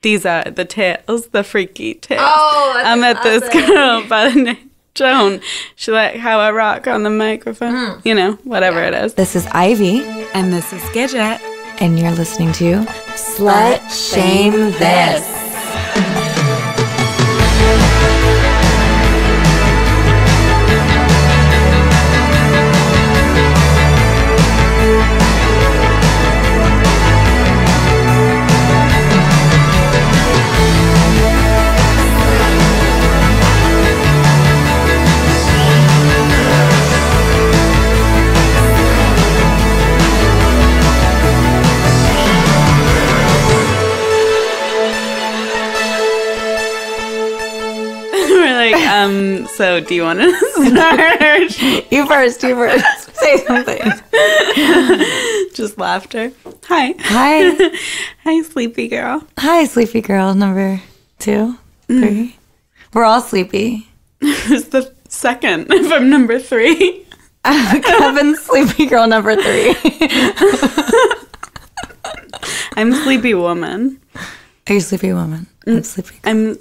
these are the tales, the freaky tales. Oh, that's I met this awesome. girl by the name Joan. She like how I rock on the microphone. You know, whatever it is. This is Ivy, And this is Gidget. and you're listening to Slut Shame This. So do you want to start? You first. Say something. Just laughter. Hi. Hi. Hi, sleepy girl. Hi, sleepy girl number 2, 3. We're all sleepy. Who's the second if I'm number 3? Kevin's sleepy girl number 3. I'm sleepy woman. Are you sleepy woman? I'm sleepy girl. I'm...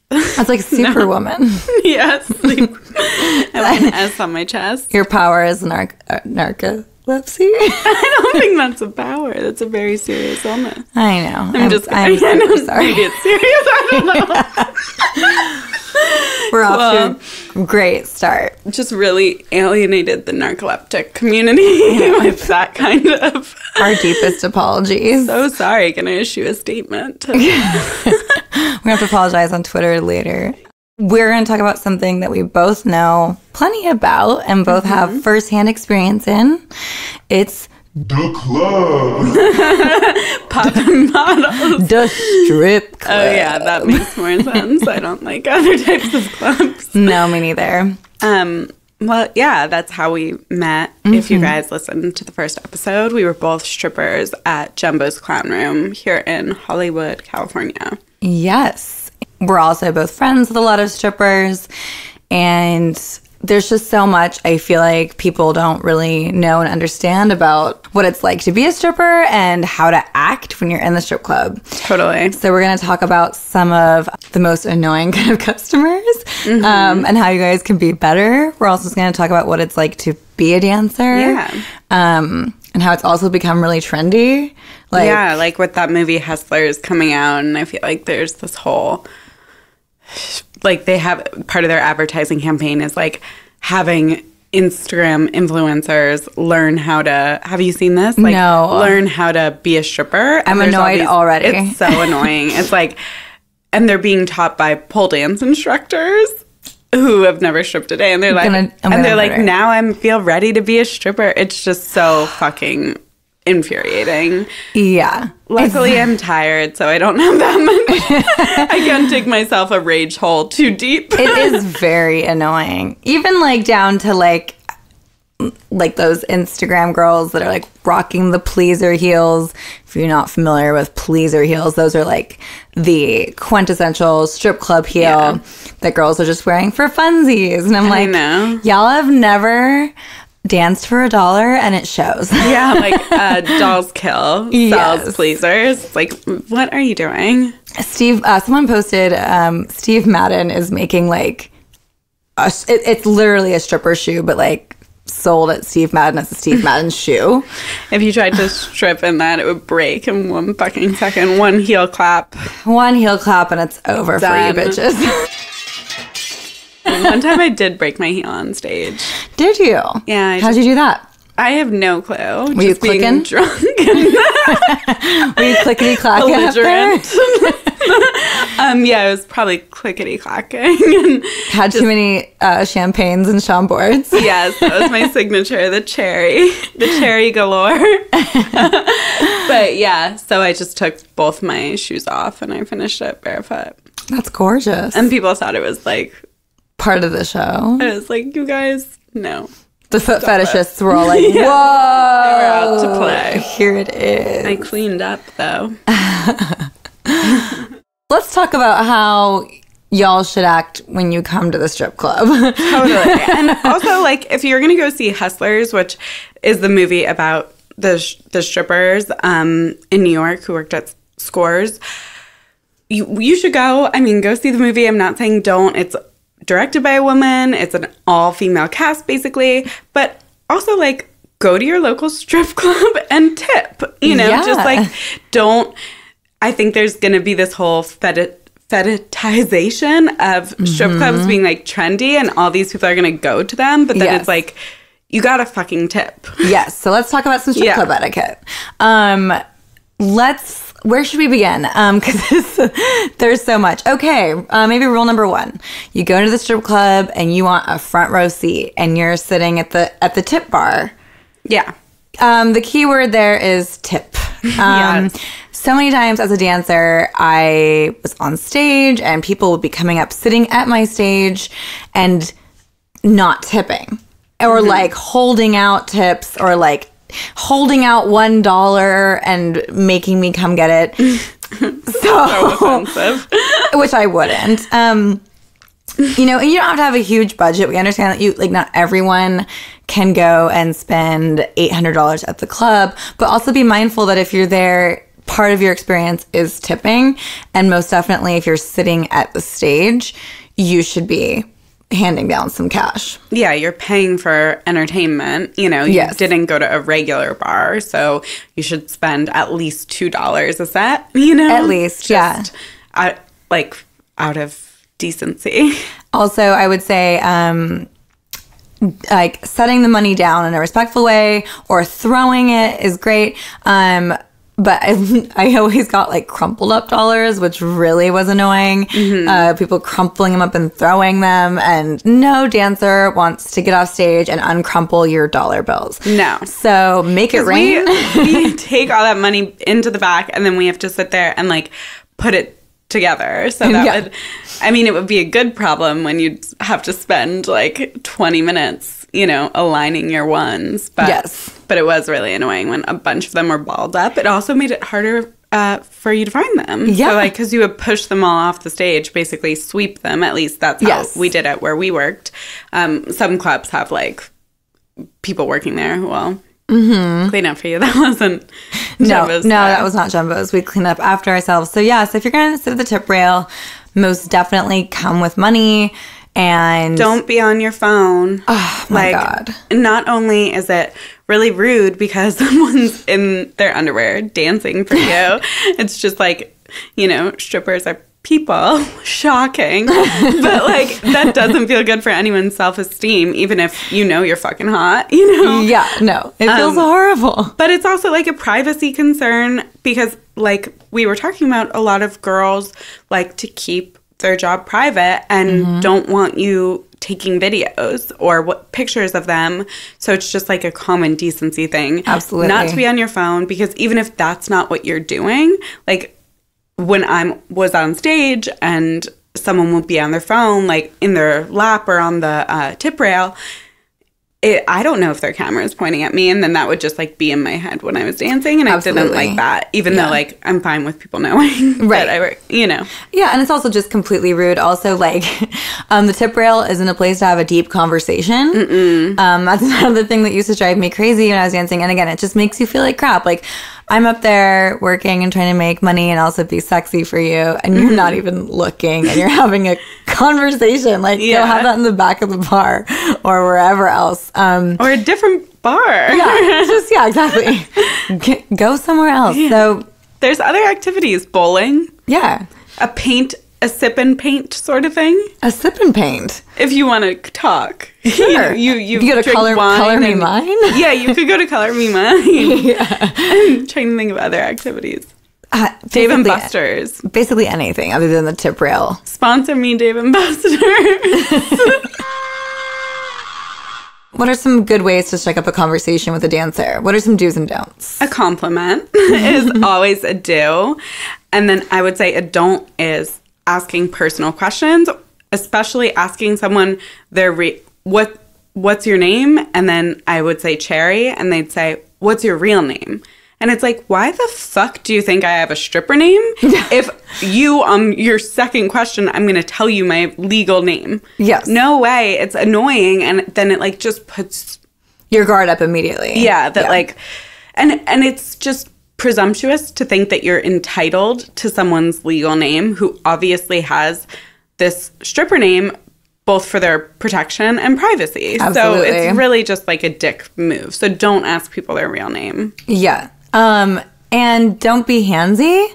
That's like superwoman. Yeah, sleep. I have an S on my chest. Your power is narcolepsy. I don't think that's a power. That's a very serious illness. I know. I'm just I'm kidding. so sorry. Maybe it's serious. I don't know. We're off to a great start. Just really alienated the narcoleptic community with that kind of... Our deepest apologies. So sorry. Can I issue a statement? We're going to have to apologize on Twitter later. We're going to talk about something that we both know plenty about and both have firsthand experience in. It's the club. Popping bottles. the strip club. Oh, yeah. That makes more sense. I don't like other types of clubs. No, me neither. Well, yeah, that's how we met. If you guys listened to the first episode, we were both strippers at Jumbo's Clown Room here in Hollywood, California. Yes. We're also both friends with a lot of strippers, and there's just so much I feel like people don't really know and understand about what it's like to be a stripper and how to act when you're in the strip club. Totally. So we're going to talk about some of the most annoying kind of customers and how you guys can be better. We're also going to talk about what it's like to be a dancer. Yeah. And how it's also become really trendy. Yeah, like with that movie Hustlers coming out, and I feel like there's this whole... Like they have part of their advertising campaign is like having Instagram influencers learn how to. Have you seen this? Like, no. Learn how to be a stripper. I'm annoyed already. It's so annoying. It's like, and they're being taught by pole dance instructors who have never stripped a day, and they're like, now I feel ready to be a stripper. It's just so fucking infuriating. Yeah. Luckily, I'm tired, so I don't have that much. I can't dig myself a rage hole too deep. It is very annoying. Even like down to like those Instagram girls that are like rocking the pleaser heels. If you're not familiar with pleaser heels, those are like the quintessential strip club heel that girls are just wearing for funsies. And I'm like, y'all have never danced for $1 and it shows. Yeah, like Dolls Kill sells pleasers. Like, what are you doing? Someone posted Steve Madden is making like it's literally a stripper shoe, but like sold at Steve Madden as a Steve Madden shoe. If you tried to strip in that, it would break in 1 fucking second. One heel clap and it's over done. For you bitches. One time I did break my heel on stage. Did you? Yeah. How'd you do that? I have no clue. Were you clicking? Drunk. Were you clickety-clacking up there? Yeah, it was probably clickety-clacking. Had too many champagnes and Chambords. Yes, that was my signature, the cherry galore. But yeah, so I just took both my shoes off and I finished it barefoot. That's gorgeous. And people thought it was like... part of the show. I was like, you guys, no. The foot fetishists were all like, whoa! They were out to play. Here it is. I cleaned up, though. Let's talk about how y'all should act when you come to the strip club. Totally. And also, like, if you're going to go see Hustlers, which is the movie about the strippers in New York who worked at Scores, you should go. I mean, go see the movie. I'm not saying don't. It's directed by a woman. It's an all-female cast, basically. But also, like, go to your local strip club and tip. You know, just, like, don't... I think there's going to be this whole fetishization of strip clubs being, like, trendy, and all these people are going to go to them. But then it's, like, you got to fucking tip. Yes. So let's talk about some strip club etiquette. Where should we begin? Because there's so much. Okay, maybe rule number 1. You go to the strip club and you want a front row seat, and you're sitting at the tip bar. Yeah. The key word there is tip. Yes. So many times as a dancer, I was on stage and people would be coming up, sitting at my stage and not tipping. Or like holding out tips, or like holding out $1 and making me come get it. So offensive. Which I wouldn't. You know, and you don't have to have a huge budget. We understand that not everyone can go and spend $800 at the club, but also be mindful that if you're there, part of your experience is tipping. And most definitely, if you're sitting at the stage, you should be handing down some cash. Yeah, you're paying for entertainment. You know, you didn't go to a regular bar, so you should spend at least $2 a set, you know? At least, out of decency. Also, I would say, like, setting the money down in a respectful way or throwing it is great. But I always got, like, crumpled up dollars, which really was annoying. People crumpling them up and throwing them. And no dancer wants to get off stage and uncrumple your dollar bills. No. So make it rain. We take all that money into the back, and then we have to sit there and, like, put it together. So that would... I mean, it would be a good problem when you'd have to spend, like, 20 minutes, you know, aligning your ones. But, but it was really annoying when a bunch of them were balled up. It also made it harder for you to find them. Yeah. So, like, because you would push them all off the stage, basically sweep them. At least that's how we did it where we worked. Some clubs have, like, people working there who will clean up for you. That wasn't Jumbo's. No, that was not Jumbo's. We clean up after ourselves. So, yeah, so if you're going to sit at the tip rail, most definitely come with money. And don't be on your phone. Oh, my God. Not only is it really rude because someone's in their underwear dancing for you, it's just like, you know, strippers are people. Shocking. But, like, that doesn't feel good for anyone's self-esteem, even if you know you're fucking hot, you know? Yeah, no. It feels horrible. But it's also, like, a privacy concern because, like, we were talking about, a lot of girls like to keep their job private and don't want you taking videos or pictures of them. So it's just like a common decency thing. Absolutely. Not to be on your phone, because even if that's not what you're doing, like, when I was on stage and someone would be on their phone, like in their lap or on the tip rail, I don't know if their camera is pointing at me, and then that would just, like, be in my head when I was dancing, and I didn't like that, even though, like, I'm fine with people knowing that I work, you know. Yeah, and it's also just completely rude. Also, like, the tip rail isn't a place to have a deep conversation. That's another thing that used to drive me crazy when I was dancing, and again, it just makes you feel like crap. Like, I'm up there working and trying to make money and also be sexy for you, and you're not even looking, and you're having a conversation. Like, go have that in the back of the bar or wherever else. Or a different bar. Exactly. Go somewhere else. Yeah. So there's other activities. Bowling. Yeah. A sip and paint sort of thing. A sip and paint. If you want to talk. Sure. You go to Color Me Mine? Yeah, you could go to Color Me Mine. I'm trying to think of other activities. Dave and Buster's. Basically anything other than the tip rail. Sponsor me, Dave and Buster's. What are some good ways to strike up a conversation with a dancer? What are some do's and don'ts? A compliment is always a do. And then I would say a don't is asking personal questions, especially asking someone what's your name? And then I would say Cherry, and they'd say, what's your real name? And it's like, why the fuck do you think I have a stripper name? If you, your second question, I'm going to tell you my legal name. Yes. No way. It's annoying. And then it, like, just puts your guard up immediately. Yeah. Like, and it's just presumptuous to think that you're entitled to someone's legal name who obviously has this stripper name both for their protection and privacy. Absolutely. So it's really just like a dick move. So don't ask people their real name. Yeah. And don't be handsy.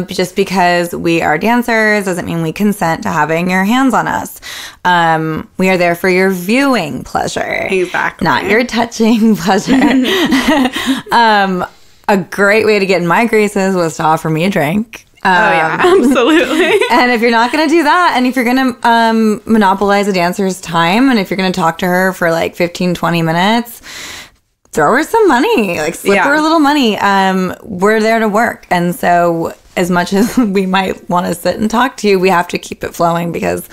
Just because we are dancers doesn't mean we consent to having your hands on us. We are there for your viewing pleasure. Exactly. Not your touching pleasure. A great way to get in my graces was to offer me a drink. Absolutely. And if you're not going to do that, and if you're going to monopolize a dancer's time, and if you're going to talk to her for like 15, 20 minutes, throw her some money, like slip her a little money. We're there to work. And so as much as we might want to sit and talk to you, we have to keep it flowing because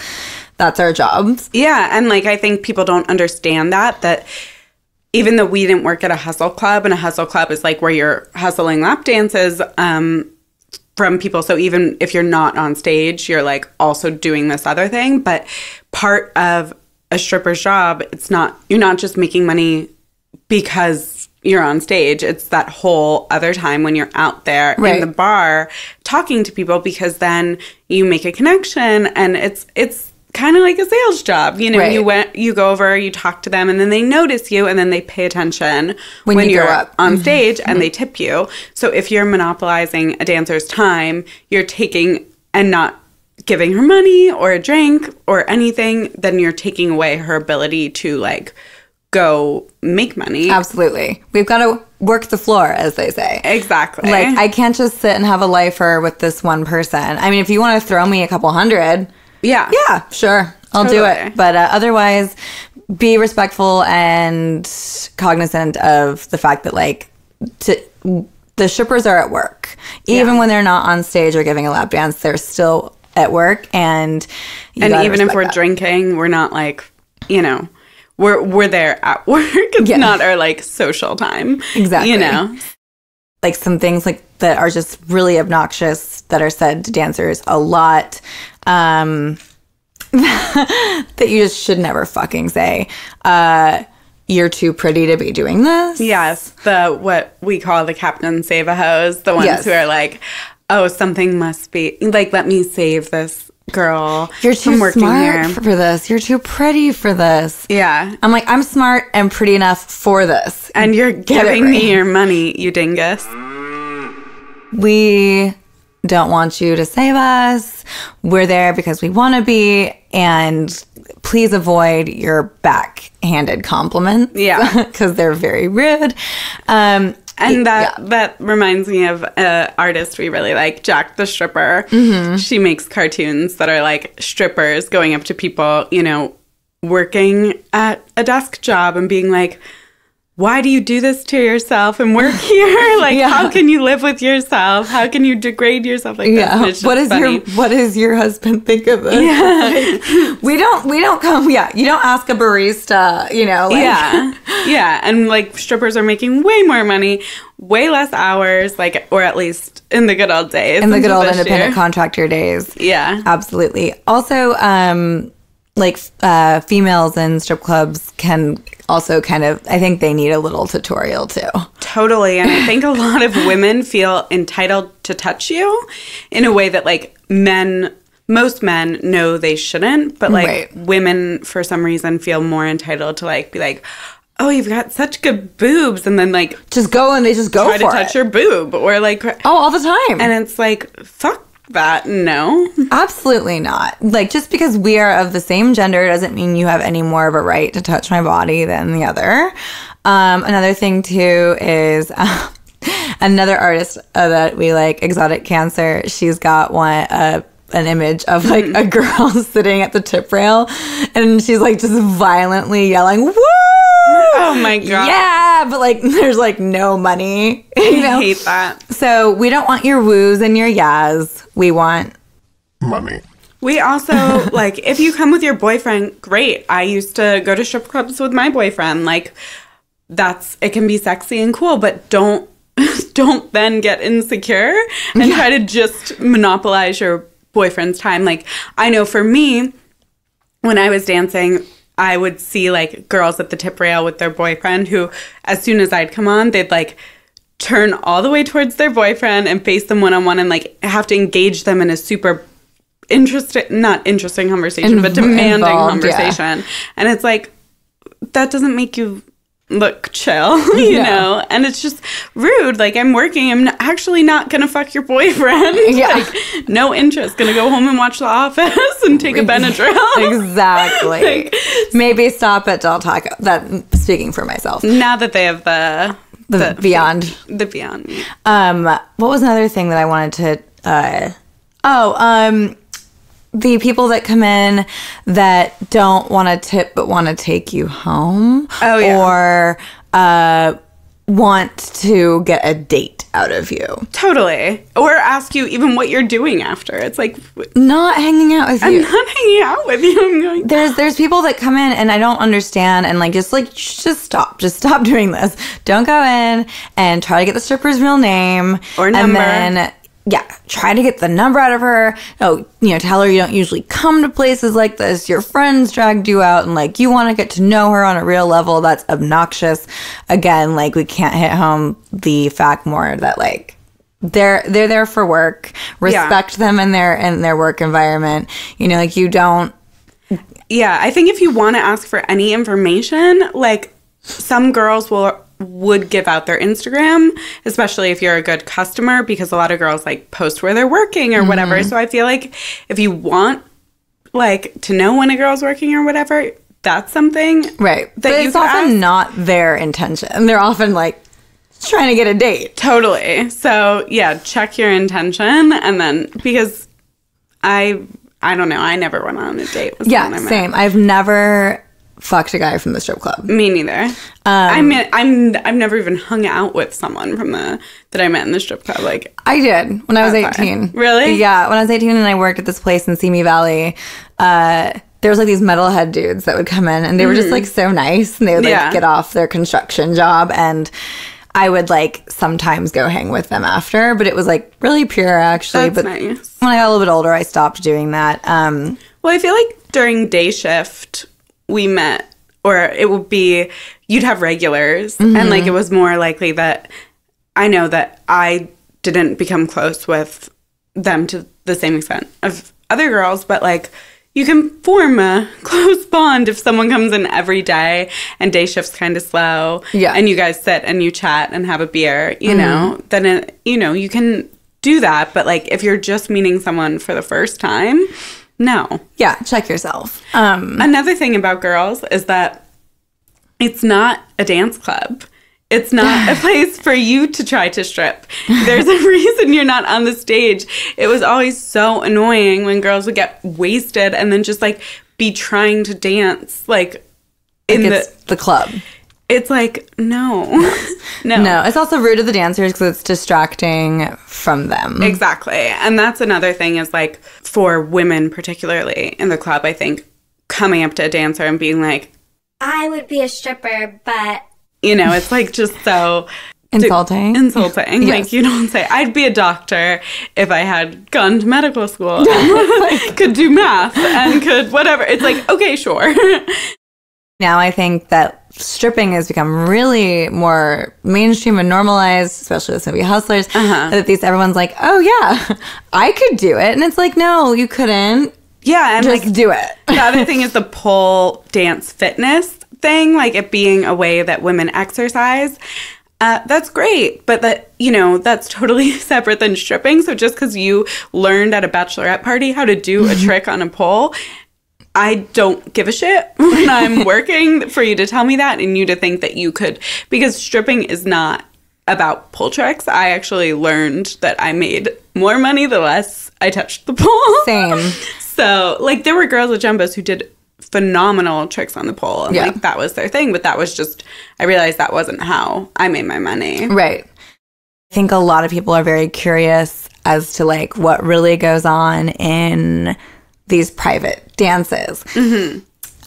that's our jobs. Yeah. And like, I think people don't understand that even though we didn't work at a hustle club, and a hustle club is like where you're hustling lap dances, from people. So even if you're not on stage, you're like also doing this other thing. But part of a stripper's job, you're not just making money because you're on stage. It's that whole other time when you're out there in the bar talking to people, because then you make a connection, and it's kind of like a sales job. You know, you go over, you talk to them, and then they notice you, and then they pay attention when you're up on stage, and they tip you. So if you're monopolizing a dancer's time, you're taking and not giving her money or a drink or anything, then you're taking away her ability to like go make money. Absolutely. We've got to work the floor, as they say. Exactly. Like, I can't just sit and have a lifer with this one person. I mean, if you want to throw me a couple hundred, yeah, sure, I'll do it. But otherwise, be respectful and cognizant of the fact that, like, the strippers are at work. Even when they're not on stage or giving a lap dance, they're still at work. And even if we're drinking, we're not like, you know, we're there at work. It's not our like social time. Exactly. You know, like some things like that are just really obnoxious that are said to dancers a lot. That you just should never fucking say. You're too pretty to be doing this. Yes, what we call the Captain Save-A-Hos, the ones who are like, oh, something must be like, let me save this girl. You're too smart for this. You're too pretty for this. Yeah, I'm like, I'm smart and pretty enough for this, and you're giving me your money, you dingus. We don't want you to save us. We're there because we want to be, and please avoid your backhanded compliments. Yeah. Because they're very rude. And that reminds me of an artist we really like, Jack the Stripper. Mm-hmm. She makes cartoons that are like strippers going up to people, you know, working at a desk job and being like, why do you do this to yourself and work here? Like, how can you live with yourself? How can you degrade yourself like this? What does your husband think of this? Yeah. we don't come. Yeah. You don't ask a barista, you know. Like. Yeah. And like strippers are making way more money, way less hours, like, or at least in the good old days. In the good old independent contractor days. Yeah. Absolutely. Also, females in strip clubs can also kind of, I think they need a little tutorial too. Totally. And I think a lot of women feel entitled to touch you in a way that like most men know they shouldn't, but like women for some reason feel more entitled to like be like, oh, you've got such good boobs, and then like just go and they just go try to touch your boob, or like all the time. And it's like, fuck that. No, absolutely not. Like, just because we are of the same gender doesn't mean you have any more of a right to touch my body than the other. Another thing too is another artist that we like, Exotic Cancer. She's got an image of like a girl sitting at the tip rail, and she's like just violently yelling, "Woo!" Oh my god! Yeah, but like there's like no money. You know? I hate that. So we don't want your woos and your yas. We want money. We also like, if you come with your boyfriend, great. I used to go to strip clubs with my boyfriend. Like, it can be sexy and cool, but don't then get insecure and try to just monopolize your boyfriend's time. Like, I know for me, when I was dancing, I would see like girls at the tip rail with their boyfriend who, as soon as I'd come on, they'd like turn all the way towards their boyfriend and face them one-on-one and like have to engage them in a super not interesting conversation, but demanding conversation. Yeah. And it's like, that doesn't make you look chill, you know? And it's just rude. Like, I'm working. I'm actually not going to fuck your boyfriend. Yeah. Like, no interest. Going to go home and watch The Office and take a Benadryl. Exactly. Like, maybe stop at Del Taco. That, speaking for myself. Now that they have the Beyond. The Beyond. What was another thing that I wanted to... the people that come in that don't want to tip but want to take you home. Oh, yeah. Or want to get a date out of you. Totally. Or ask you even what you're doing after. It's like... Not hanging out with you. I'm not hanging out with you. I'm going... There's people that come in and I don't understand and just stop. Just stop doing this. Don't go in and try to get the stripper's real name. Or number. And then... Yeah, try to get the number out of her. Oh, tell her you don't usually come to places like this. Your friends dragged you out and like you want to get to know her on a real level. That's obnoxious. Again, like we can't hit home the fact more that like they're there for work. Respect them in their work environment. Like you don't. Yeah, I think if you want to ask for any information, like some girls would give out their Instagram, especially if you're a good customer, because a lot of girls like post where they're working or whatever. So I feel like if you want like to know when a girl's working or whatever, that's something right. But it's often not their intention. They're often like trying to get a date. Totally. So yeah, check your intention, and then because I don't know, I never went on a date with someone I met. Same. I've never fucked a guy from the strip club. Me neither. I mean, I've never even hung out with someone from that I met in the strip club. Like I did when I was 18. Really? Yeah, when I was 18 and I worked at this place in Simi Valley. There was like these metalhead dudes that would come in and they were just like so nice and they would like get off their construction job and I would like sometimes go hang with them after, but it was like really pure actually. That's but nice. When I got a little bit older, I stopped doing that. Well, I feel like during day shift we met, or it would be, you'd have regulars, and like it was more likely that I know that I didn't become close with them to the same extent of other girls, but like you can form a close bond if someone comes in every day and day shift's kind of slow, and you guys sit and you chat and have a beer, you know, then you can do that. But like if you're just meeting someone for the first time, no. Yeah, check yourself. Another thing about girls is that it's not a dance club. It's not a place for you to try to strip. There's a reason you're not on the stage. It was always so annoying when girls would get wasted and then just like be trying to dance like in the club. It's like, no. No, it's also rude to the dancers because it's distracting from them. Exactly. And that's another thing is like for women, particularly in the club, I think coming up to a dancer and being like, I would be a stripper, but... it's like just so... Insulting. Yes. Like you don't say, I'd be a doctor if I had gone to medical school and could do math and could whatever. It's like, okay, sure. Now I think that stripping has become really more mainstream and normalized, especially with movie Hustlers. That everyone's like, oh yeah, I could do it, and it's like, no, you couldn't. Yeah, and just like do it. The other thing is the pole dance fitness thing, like it being a way that women exercise. That's great, but that's totally separate than stripping. So just because you learned at a bachelorette party how to do a trick on a pole, I don't give a shit when I'm working for you to tell me that and you to think that you could, because stripping is not about pole tricks. I actually learned that I made more money the less I touched the pole. Same. So, like, there were girls at Jumbo's who did phenomenal tricks on the pole. And, like, that was their thing. But that was just, I realized that wasn't how I made my money. Right. I think a lot of people are very curious as to, like, what really goes on in these private dances.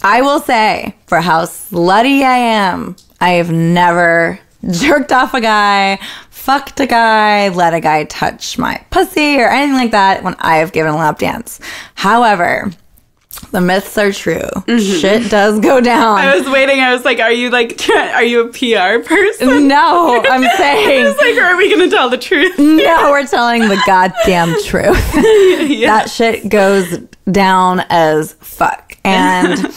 I will say, for how slutty I am, I have never jerked off a guy, fucked a guy, let a guy touch my pussy or anything like that when I have given a lap dance. However, The myths are true. Shit does go down. I was waiting. I was like, are you a PR person? No, I'm saying. I was like, are we going to tell the truth? No, we're telling the goddamn truth. That shit goes down as fuck. And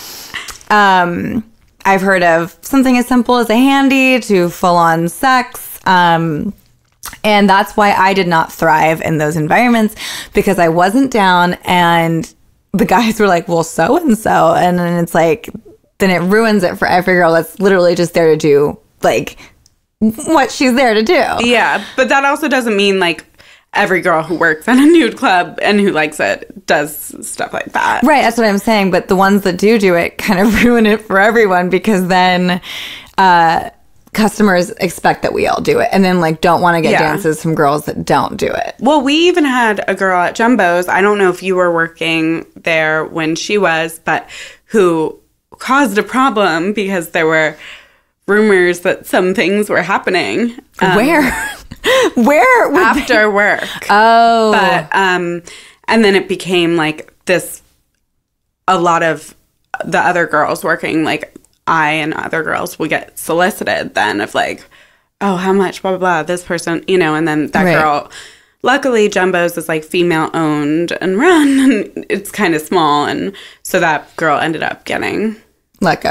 I've heard of something as simple as a handy to full-on sex. And that's why I did not thrive in those environments, because I wasn't down, and the guys were like, well, so-and-so. And then it's like, then it ruins it for every girl that's literally just there to do, like, what she's there to do. Yeah, but that also doesn't mean, like, every girl who works at a nude club and who likes it does stuff like that. Right, that's what I'm saying. But the ones that do it kind of ruin it for everyone, because then customers expect that we all do it, and then like don't want to get dances from girls that don't do it. Well, we even had a girl at Jumbo's, I don't know if you were working there when she was, but who caused a problem because there were rumors that some things were happening. Where after work. Oh. But and then it became like this, a lot of the other girls working, like I and other girls would get solicited then of like, oh, how much, blah, blah, blah, this person, you know, and then that girl, luckily Jumbo's is like female owned and run, and it's kind of small, and so that girl ended up getting let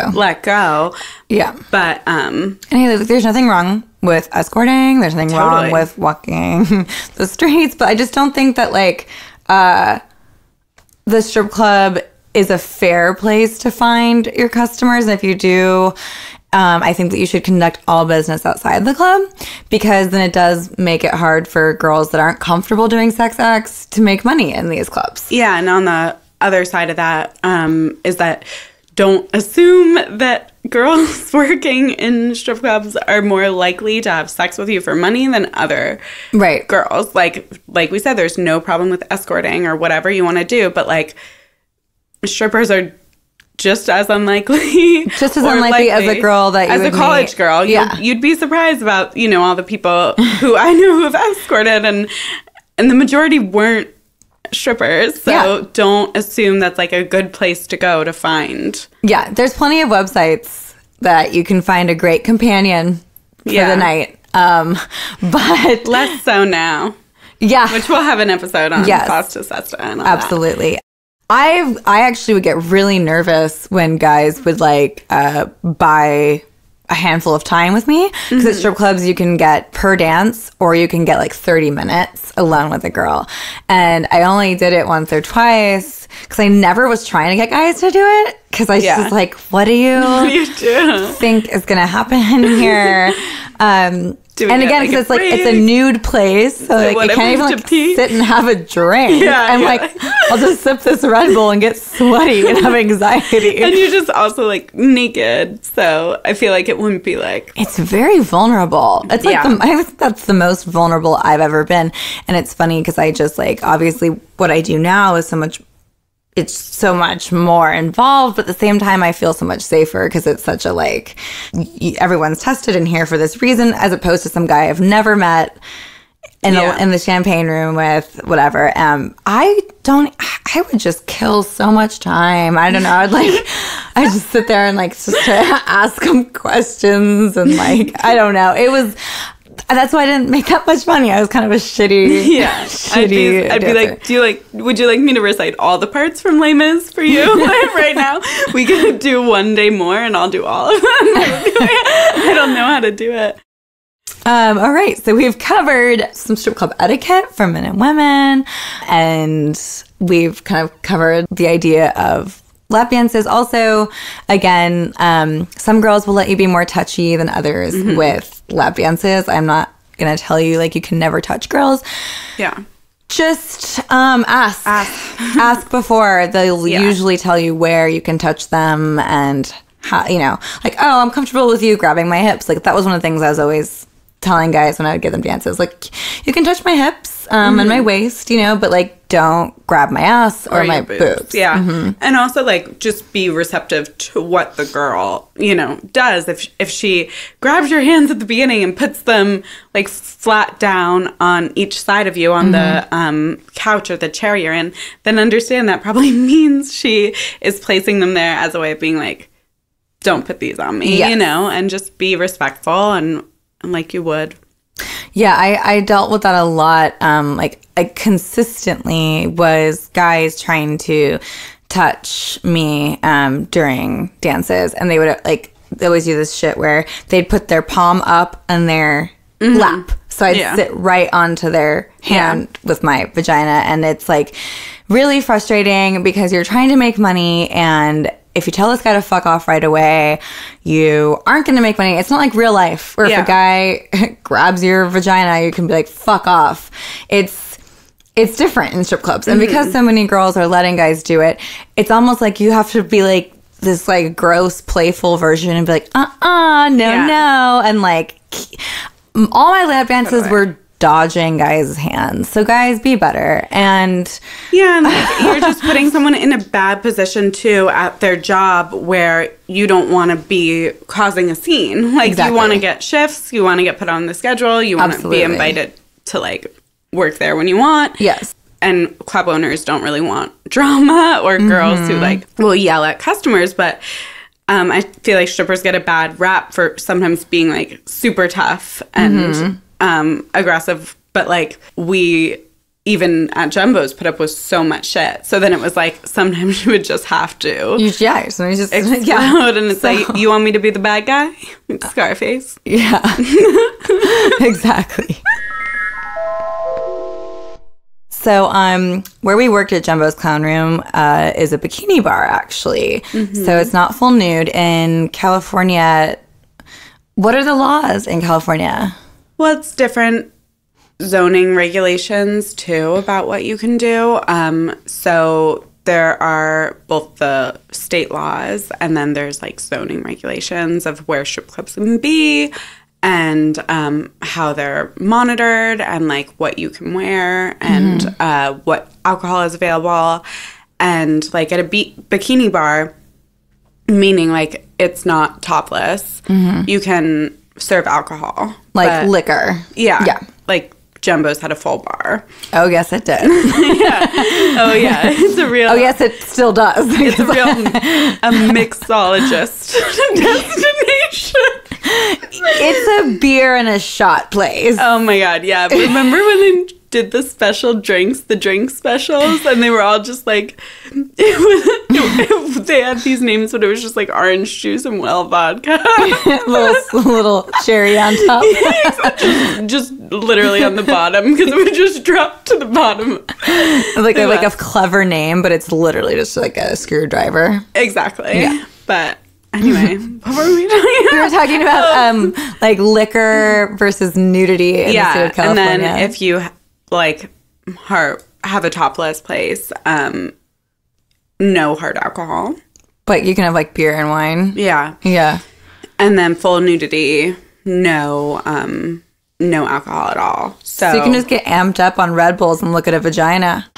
go. Yeah. But and hey, there's nothing wrong with escorting, there's nothing wrong with walking the streets, but I just don't think that like the strip club is a fair place to find your customers. And if you do, I think that you should conduct all business outside the club, because then it does make it hard for girls that aren't comfortable doing sex acts to make money in these clubs. Yeah, and on the other side of that is that don't assume that girls working in strip clubs are more likely to have sex with you for money than other girls. Like we said, there's no problem with escorting or whatever you want to do, but like strippers are just as unlikely. Just as unlikely as a girl that you would as a college meet. girl. Yeah. You'd be surprised about, you know, all the people who I knew who have escorted, and the majority weren't strippers. So don't assume that's like a good place to go to find. Yeah. There's plenty of websites that you can find a great companion for the night. But less so now. Yeah. Which we'll have an episode on. Cost to Sesta and all absolutely. That. I actually would get really nervous when guys would like buy a handful of time with me, because at strip clubs you can get per dance, or you can get like 30 minutes alone with a girl, and I only did it once or twice because I never was trying to get guys to do it, because I just was like, what do you think is gonna happen here? And again, because like, it's a nude place, so like you can't even like sit and have a drink. Like, I'll just sip this Red Bull and get sweaty and have anxiety. And you're just also like naked, so I feel like it wouldn't be like, it's very vulnerable. It's like I think that's the most vulnerable I've ever been. And it's funny because I just like, obviously what I do now is it's so much more involved, but at the same time I feel so much safer because it's such a like, everyone's tested in here for this reason, as opposed to some guy I've never met in the champagne room with, whatever. I would just kill so much time. I don't know. I'd just sit there and like just try to ask him questions, and like, I don't know. That's why I didn't make that much money. I was kind of a shitty I'd be like, would you like me to recite all the parts from Les Mis for you right now? We could do one day more and I'll do all of them. I don't know how to do it. All right, so we've covered some strip club etiquette for men and women, and we've kind of covered the idea of lap dances. Also, again, some girls will let you be more touchy than others with lap dances. I'm not gonna tell you like you can never touch girls. Yeah. Just ask before. They'll usually tell you where you can touch them, and how, you know, like, oh, I'm comfortable with you grabbing my hips. Like, that was one of the things I was always telling guys when I would give them dances. Like, you can touch my hips and my waist, you know, but like, don't grab my ass or my your boobs. Yeah. And also, like, just be receptive to what the girl, you know, does. If she grabs your hands at the beginning and puts them, like, flat down on each side of you on the couch or the chair you're in, then understand that probably means she is placing them there as a way of being like, don't put these on me, you know, and just be respectful and like you would. Yeah, I dealt with that a lot. I consistently was guys trying to touch me during dances, and they would they always do this shit where they'd put their palm up on their lap, so I'd sit right onto their hand with my vagina, and it's like really frustrating because you're trying to make money, and if you tell this guy to fuck off right away, you aren't going to make money. It's not like real life where if a guy grabs your vagina, you can be like, fuck off. It's different in strip clubs. And because so many girls are letting guys do it, it's almost like you have to be like this like gross, playful version and be like, no. And like all my lap dances were dodging guys' hands. So guys, be better. And and like, you're just putting someone in a bad position too at their job where you don't want to be causing a scene. Like you want to get shifts, you want to get put on the schedule, you want to be invited to like work there when you want. Yes. And club owners don't really want drama or girls who like will yell at customers, but I feel like strippers get a bad rap for sometimes being like super tough and aggressive, but like we even at Jumbo's put up with so much shit. So then it was like sometimes you would just have to sometimes just explode, and it's like, you want me to be the bad guy? Scarface. Yeah. Exactly. So where we worked at Jumbo's Clown Room is a bikini bar, actually. So it's not full nude. In California, what are the laws in California? Well, it's different zoning regulations, too, about what you can do. So there are both the state laws and then there's, like, zoning regulations of where strip clubs can be and how they're monitored and, like, what you can wear and what alcohol is available. And, like, at a bikini bar, meaning, like, it's not topless, you can serve alcohol. Like liquor. Yeah. Like Jumbo's had a full bar. Oh, yes, it did. Oh, yeah. It's a real... Oh, yes, it still does. It's a real mixologist destination. It's a beer and a shot place. Oh, my God. Yeah. Remember when they did the special drinks, the drink specials, and they were all just like... they had these names, but it was just like orange juice and well vodka. little cherry on top. just literally on the bottom, because it would just drop to the bottom. Like a clever name, but it's literally just like a screwdriver. Exactly. Yeah. But anyway, what were we talking about? We were talking about like liquor versus nudity in the state of California. And then if you like have a topless place, no hard alcohol. But you can have like beer and wine. Yeah. Yeah. And then full nudity, no alcohol at all. So you can just get amped up on Red Bulls and look at a vagina.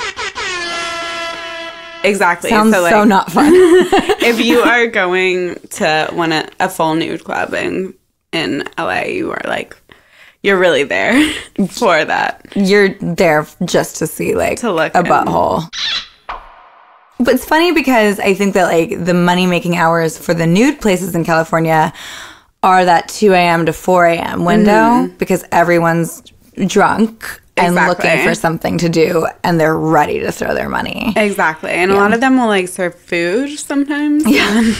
Exactly. Sounds so not fun. If you are going to a full nude club in LA, you are like, you're really there for that. You're there just to see like to look a butthole. But it's funny because I think that like the money-making hours for the nude places in California are that 2 a.m. to 4 a.m. window because everyone's drunk and looking for something to do and they're ready to throw their money. Exactly. And a lot of them will like serve food sometimes. Yeah.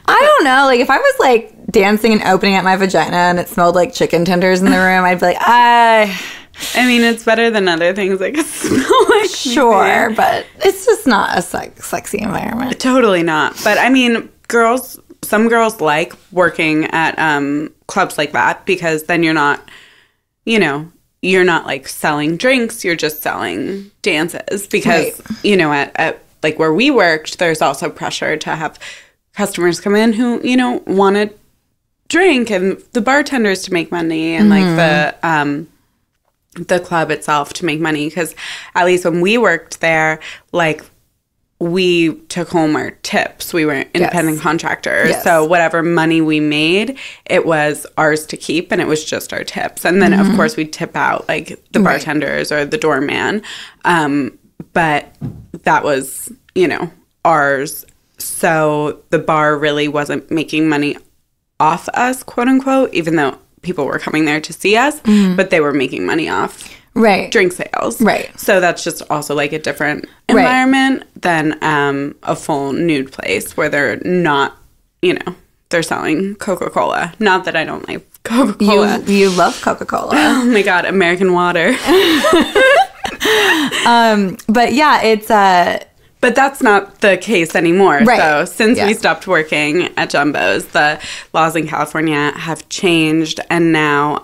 I don't know. Like if I was like dancing and opening up my vagina and it smelled like chicken tenders in the room, I'd be like, I mean, it's better than other things I could smell like. Sure, but it's just not a sexy environment. Totally not. But I mean, some girls like working at clubs like that because then you're not like selling drinks, you're just selling dances. Because, at like where we worked, there's also pressure to have customers come in who, want to drink and the bartenders to make money and like the the club itself to make money, because at least when we worked there, like, we took home our tips. We were independent contractors. Yes. So whatever money we made, it was ours to keep, and it was just our tips. And then, of course, we'd tip out, like, the bartenders or the doorman. But that was, you know, ours. So the bar really wasn't making money off us, quote unquote, even though people were coming there to see us, but they were making money off drink sales. Right. So that's just also like a different environment than a full nude place where they're not, you know, they're selling Coca-Cola. Not that I don't like Coca-Cola. You love Coca-Cola. Oh my God, American water. But yeah, it's But that's not the case anymore. Right. So since we stopped working at Jumbo's, the laws in California have changed, and now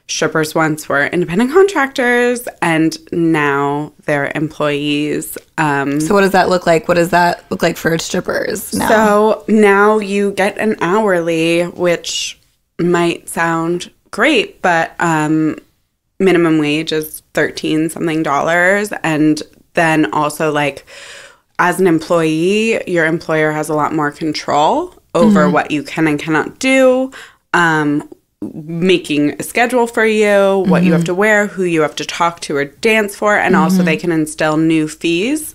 strippers once were independent contractors, and now they're employees. So what does that look like? What does that look like for strippers now? So now you get an hourly, which might sound great, but minimum wage is $13 something, and then also, like, as an employee, your employer has a lot more control over what you can and cannot do, making a schedule for you, what you have to wear, who you have to talk to or dance for, and also they can instill new fees,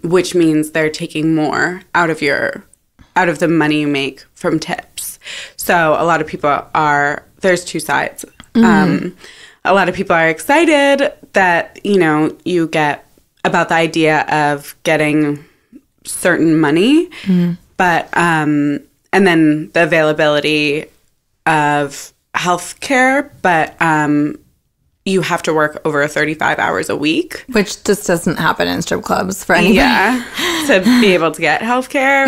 which means they're taking more out of the money you make from tips. So a lot of people there's two sides. A lot of people are excited that, you know, you get about the idea of getting certain money, but and then the availability of health care, but you have to work over 35 hours a week. Which just doesn't happen in strip clubs for anybody. Yeah, to be able to get health care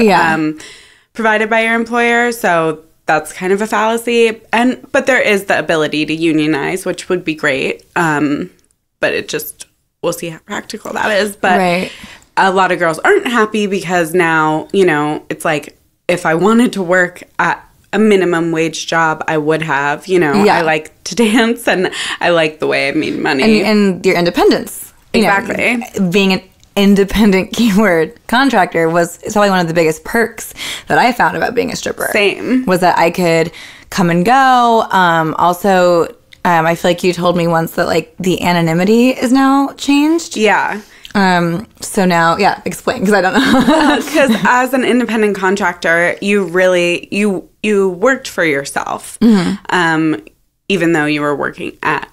provided by your employer. So that's kind of a fallacy. But there is the ability to unionize, which would be great. But it just, we'll see how practical that is. But a lot of girls aren't happy because now, you know, it's like, if I wanted to work at a minimum wage job, I would have, you know, I like to dance and I like the way I made money. And your independence. Exactly. You know, being an independent keyword contractor was probably one of the biggest perks that I found about being a stripper. Same. Was that I could come and go. Also, I feel like you told me once that, like, the anonymity is now changed. Yeah. So now, explain, because I don't know. Because as an independent contractor, you really, you worked for yourself, even though you were working at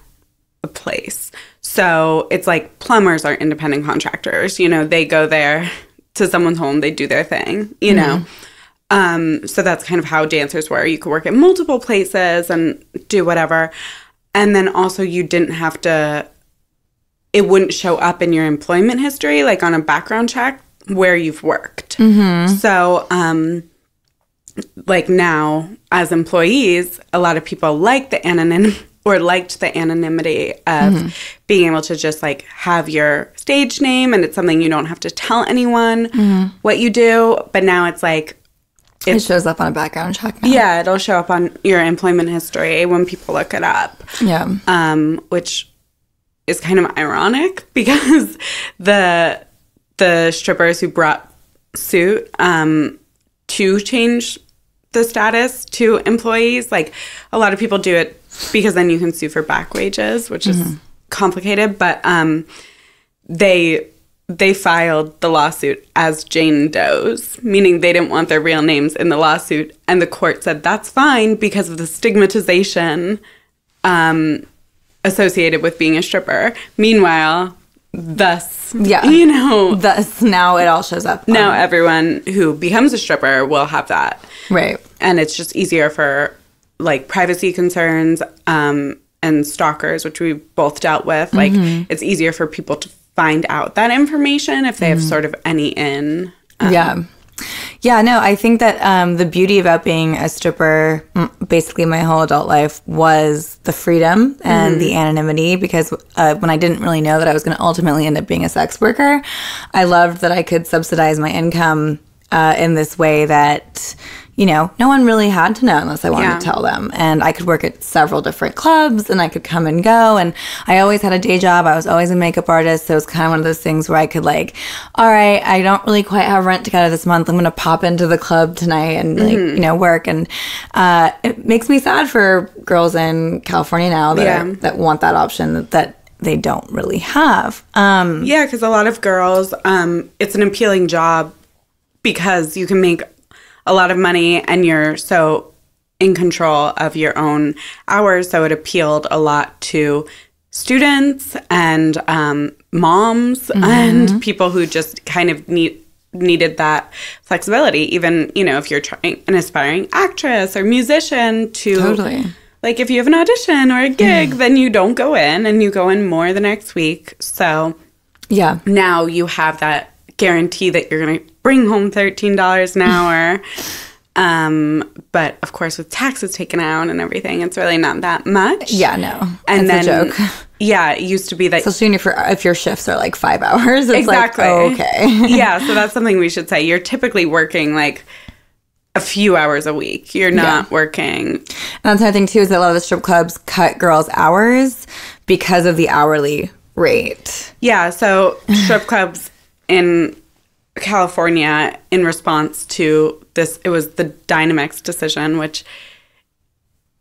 a place. So it's like plumbers are independent contractors. You know, they go there to someone's home, they do their thing, you know. So that's kind of how dancers were. You could work at multiple places and do whatever. And then also you didn't have to, it wouldn't show up in your employment history, like on a background check, where you've worked. So, like now, as employees, a lot of people like the liked the anonymity of being able to just, like, have your stage name, and it's something you don't have to tell anyone what you do. But now it's like, it shows up on a background check now. Yeah, it'll show up on your employment history when people look it up. Yeah. Which is kind of ironic because the strippers who brought suit to change the status to employees, like, a lot of people do it because then you can sue for back wages, which is complicated. But they filed the lawsuit as Jane Does, meaning they didn't want their real names in the lawsuit. And the court said that's fine because of the stigmatization associated with being a stripper. Meanwhile, thus, you know. Thus, now it all shows up. Now everyone who becomes a stripper will have that. Right. And it's just easier for, like, privacy concerns and stalkers, which we both dealt with. Like, it's easier for people to find out that information if they have sort of any in. Yeah, no, I think that the beauty about being a stripper, basically my whole adult life, was the freedom and the anonymity, because when I didn't really know that I was going to ultimately end up being a sex worker, I loved that I could subsidize my income in this way that, you know, no one really had to know unless I wanted to tell them. And I could work at several different clubs and I could come and go. And I always had a day job. I was always a makeup artist. So it was kind of one of those things where I could like, all right, I don't really quite have rent together this month. I'm going to pop into the club tonight and like, you know, work. And it makes me sad for girls in California now that, that want that option that they don't really have. Yeah, because a lot of girls, it's an appealing job because you can make a lot of money and you're so in control of your own hours. So it appealed a lot to students and moms and people who just kind of needed that flexibility. Even, you know, if you're trying an aspiring actress or musician to like if you have an audition or a gig, then you don't go in and you go in more the next week. So now you have that guarantee that you're going to bring home $13 an hour. But of course, with taxes taken out and everything, it's really not that much. Yeah, no. And it's then, a joke. Yeah, it used to be that. Especially if your shifts are like 5 hours. It's exactly. like, oh, okay. Yeah, so that's something we should say. You're typically working like a few hours a week. You're not working. And that's another thing, too, is that a lot of the strip clubs cut girls' hours because of the hourly rate. Yeah, so strip clubs in California, in response to this, it was the Dynamix decision, which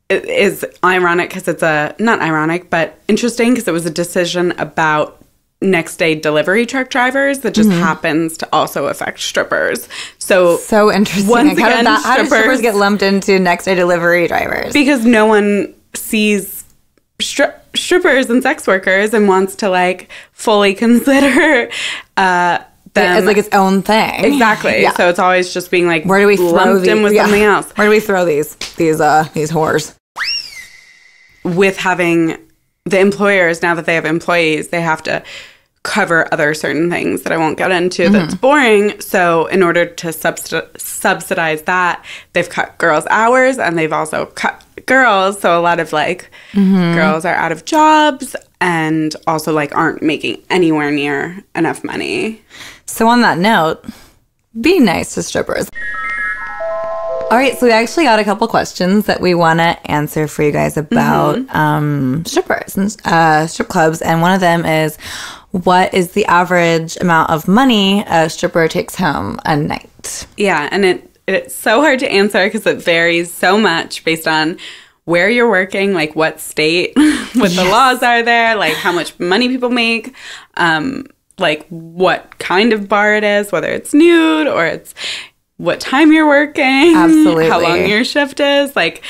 is ironic because it's not ironic, but interesting because it was a decision about next day delivery truck drivers that just happens to also affect strippers. So interesting. Once like, again, how do strippers get lumped into next day delivery drivers? Because no one sees strippers and sex workers and wants to like fully consider them as like its own thing. Exactly. Yeah. So it's always just being like, where do we throw lumped in with something else? Where do we throw these whores? With having the employers, now that they have employees, they have to cover other certain things that I won't get into that's boring. So in order to subsidize that, they've cut girls' hours and they've also cut girls. So a lot of like girls are out of jobs and also like aren't making anywhere near enough money. So on that note, be nice to strippers. All right, so we actually got a couple questions that we want to answer for you guys about strippers and strip clubs. And one of them is, what is the average amount of money a stripper takes home a night? Yeah, and it's so hard to answer because it varies so much based on where you're working, like what state, what the laws are there, like how much money people make, like what kind of bar it is, whether it's nude or it's what time you're working, absolutely, how long your shift is, like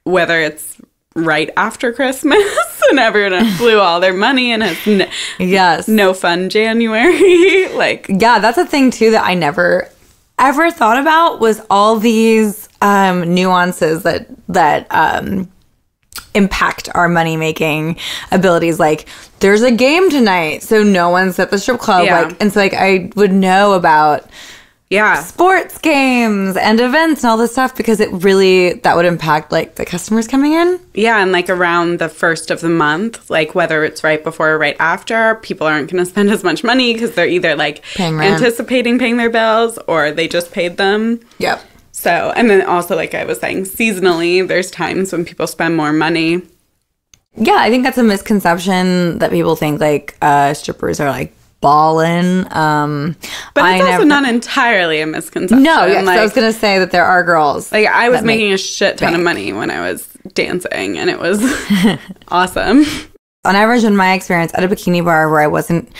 whether it's right after Christmas and everyone blew all their money and has no fun January. Like, yeah, that's a thing too that I never ever thought about, was all these nuances that impact our money making abilities. Like, there's a game tonight, so no one's at the strip club. Like, and so like I would know about sports games and events and all this stuff because it really, that would impact like the customers coming in. Yeah, and like around the first of the month, like whether it's right before or right after, people aren't going to spend as much money because they're either like anticipating paying their bills or they just paid them. Yep. So, and then also like I was saying, seasonally, there's times when people spend more money. Yeah, I think that's a misconception that people think like strippers are like ballin'. But it's also not entirely a misconception. No, yes, like, I was going to say that there are girls. Like, I was making a shit ton of money when I was dancing, and it was awesome. On average, in my experience, at a bikini bar where I wasn't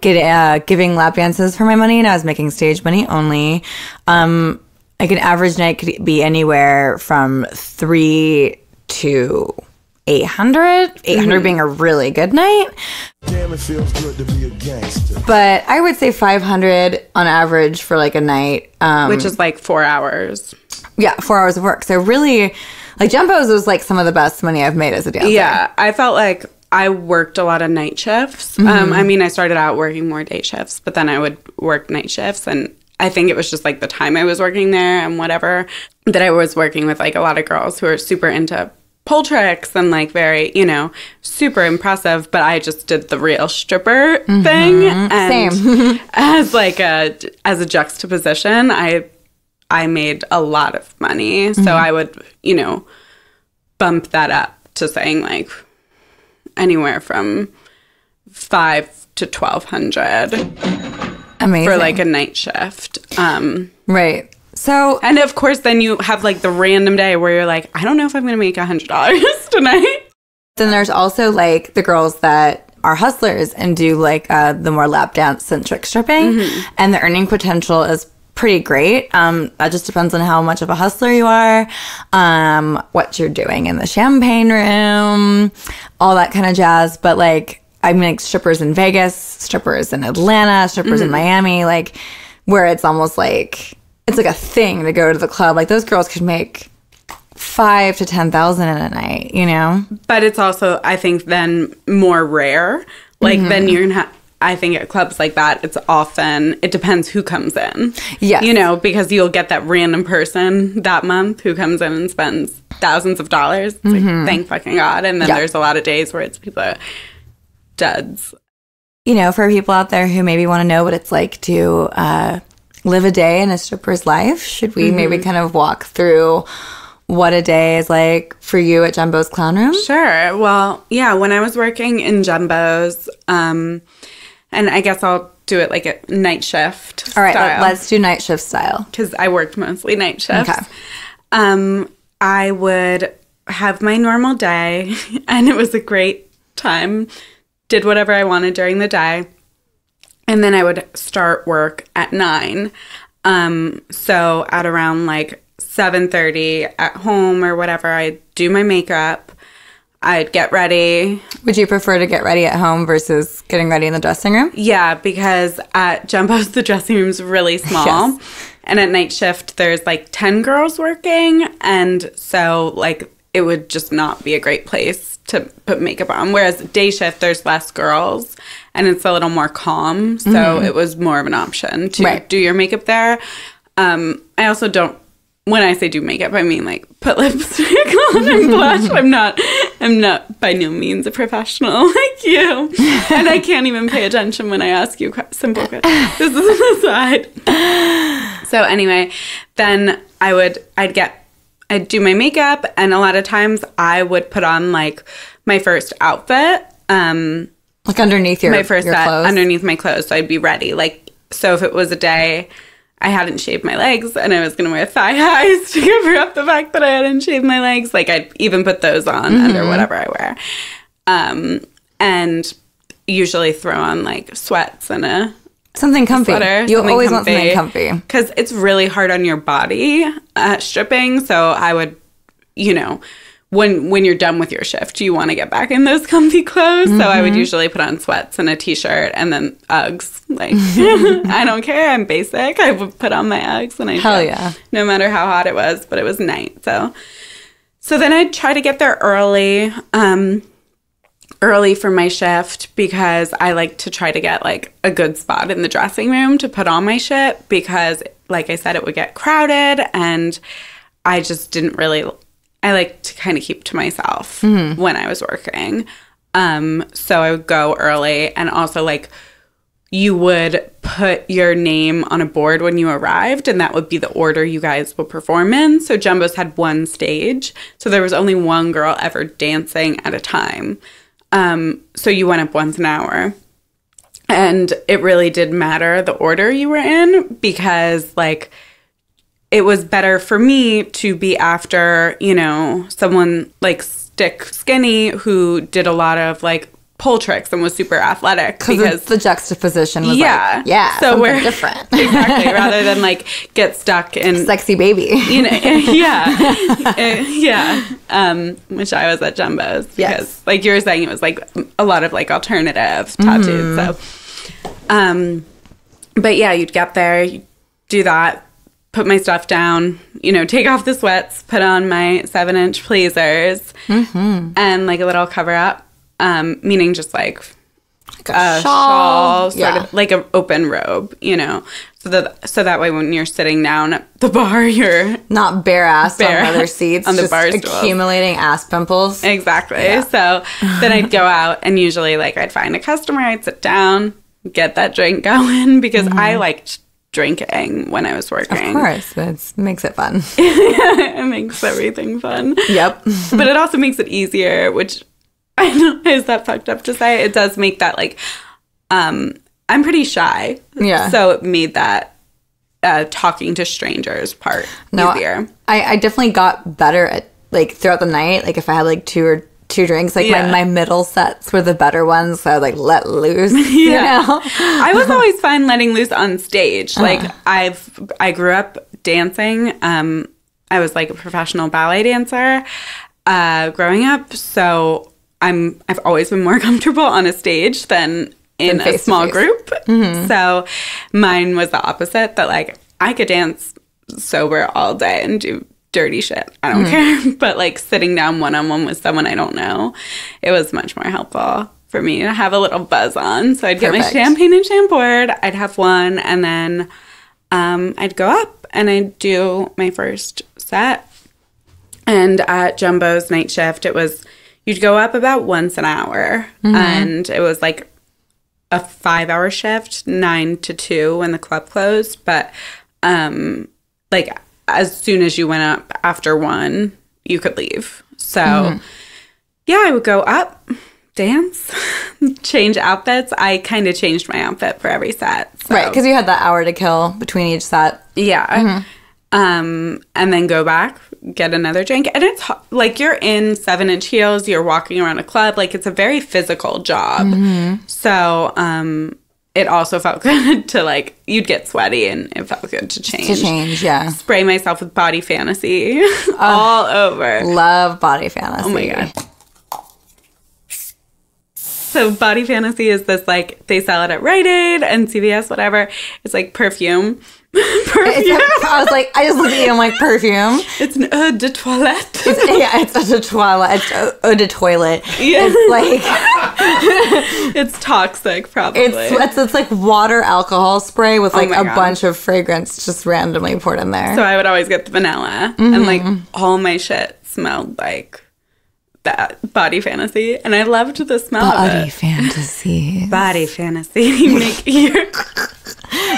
giving lap dances for my money and I was making stage money only, like an average night could be anywhere from 3 to 800. 800 being a really good night. Damn, it feels good to be a gangster. But I would say 500 on average for like a night. Which is like 4 hours. Yeah, 4 hours of work. So really, like Jumbos was like some of the best money I've made as a dancer. Yeah, I felt like I worked a lot of night shifts. I mean, I started out working more day shifts, but then I would work night shifts. And I think it was just like the time I was working there and whatever, that I was working with like a lot of girls who are super into pole tricks and like very, you know, super impressive, but I just did the real stripper thing. And same. as like as a juxtaposition, I I made a lot of money. So I would, you know, bump that up to saying like anywhere from $500 to $1,200 Amazing. for like a night shift. Right. So, And of course, then you have like the random day where you're like, I don't know if I'm going to make $100 tonight. then there's also like the girls that are hustlers and do like the more lap dance centric stripping, and the earning potential is pretty great. That just depends on how much of a hustler you are, what you're doing in the champagne room, all that kind of jazz. But like, I mean, like strippers in Vegas, strippers in Atlanta, strippers in Miami, like where it's almost like it's like a thing to go to the club. Like those girls could make $5,000 to $10,000 in a night, you know? But it's also, I think, then more rare. Like, then you're going to I think at clubs like that, it's often, it depends who comes in. Yes. You know, because you'll get that random person that month who comes in and spends thousands of dollars. It's like, thank fucking God. And then there's a lot of days where it's people duds. You know, for people out there who maybe want to know what it's like to live a day in a stripper's life, should we maybe kind of walk through what a day is like for you at Jumbo's Clown Room? Sure. Well, yeah, when I was working in Jumbo's, and I guess I'll do it like a night shift All right, style. let's do night shift style. Because I worked mostly night shifts. Okay. I would have my normal day, and it was a great time. Did whatever I wanted during the day. And then I would start work at 9. So at around like 7:30 at home or whatever, I'd do my makeup. I'd get ready. Would you prefer to get ready at home versus getting ready in the dressing room? Yeah, because at Jumbo's, the dressing room's really small. Yes. And at night shift, there's like 10 girls working. And so, like, it would just not be a great place to put makeup on. Whereas day shift, there's less girls and it's a little more calm. So it was more of an option to do your makeup there. I also don't, when I say do makeup, I mean like put lipstick on and blush. I'm not by no means a professional like you. And I can't even pay attention when I ask you simple questions. This is an aside. So anyway, then I'd do my makeup, and a lot of times I would put on like my first outfit. Like underneath your my first your set clothes? underneath my clothes, so I'd be ready. Like, so if it was a day I hadn't shaved my legs and I was going to wear thigh highs to cover up the fact that I hadn't shaved my legs, like I'd even put those on under whatever I wear. And usually throw on like sweats and a something comfy. sweater. You always want something comfy. Because it's really hard on your body stripping. So I would, you know, when you're done with your shift, you want to get back in those comfy clothes. So I would usually put on sweats and a t-shirt and then Uggs. Like, I don't care. I'm basic. I would put on my Uggs and no matter how hot it was, but it was night. So then I'd try to get there early for my shift, because I like to try to get like a good spot in the dressing room to put on my shit, because like I said, it would get crowded and I just didn't really, I like to kind of keep to myself when I was working. So I would go early, and also like you would put your name on a board when you arrived, and that would be the order you guys would perform in. So Jumbo's had one stage, so there was only one girl ever dancing at a time. So you went up once an hour, and it really did matter the order you were in, because like it was better for me to be after, you know, someone like skinny who did a lot of like pole tricks and was super athletic, because the juxtaposition was so we're different. Exactly, rather than like get stuck in sexy baby, you know, which I was at Jumbo's, because like you were saying, it was like a lot of like alternative tattoos. So but yeah, you'd get there, you do that, put my stuff down, you know, take off the sweats, put on my 7-inch pleasers, and like a little cover up, meaning just like a shawl sort of like an open robe, you know, so that way when you're sitting down at the bar, you're not bare ass on leather seats on the just bar stool, accumulating ass pimples. Exactly. So then I'd go out, and usually like I'd find a customer, I'd sit down, get that drink going, because I liked drinking when I was working. Of course, that makes it fun. It makes everything fun. Yep. But it also makes it easier, which I know is that fucked up to say. It does make that like, I'm pretty shy. Yeah. So it made that talking to strangers part easier. I definitely got better at like throughout the night. Like if I had like two drinks, like my middle sets were the better ones, so I would like let loose. You know? I was always fine letting loose on stage. Like I grew up dancing. I was like a professional ballet dancer growing up, so I've always been more comfortable on a stage than in a small group. So mine was the opposite, that like I could dance sober all day and do dirty shit. I don't care. But like sitting down one-on-one with someone I don't know, it was much more helpful for me to have a little buzz on. So I'd get my champagne and shampooed. I'd have one, and then I'd go up and I'd do my first set. And at Jumbo's night shift, you'd go up about once an hour. And it was like a 5-hour shift, 9 to 2 when the club closed. But like as soon as you went up after 1, you could leave. So yeah, I would go up, dance, change outfits. I kind of changed my outfit for every set. So. Right, because you had that hour to kill between each set. Yeah. And then go back, get another drink. And it's like you're in 7-inch heels, you're walking around a club. Like it's a very physical job. So it also felt good to like, you'd get sweaty and it felt good to change. Yeah. Spray myself with Body Fantasy all over. Love Body Fantasy. Oh my God. So Body Fantasy is this like, they sell it at Rite Aid and CVS, whatever. It's like perfume. I was like, I just looked at you, I'm like, perfume. It's an eau de toilette. It's eau de toilette. It's eau de toilet. Yeah. It's like... it's toxic, probably. It's like water alcohol spray with like a bunch of fragrance just randomly poured in there. So I would always get the vanilla. And like all my shit smelled like that Body Fantasy. And I loved the smell of it. Body Fantasy. Body Fantasy. You make your...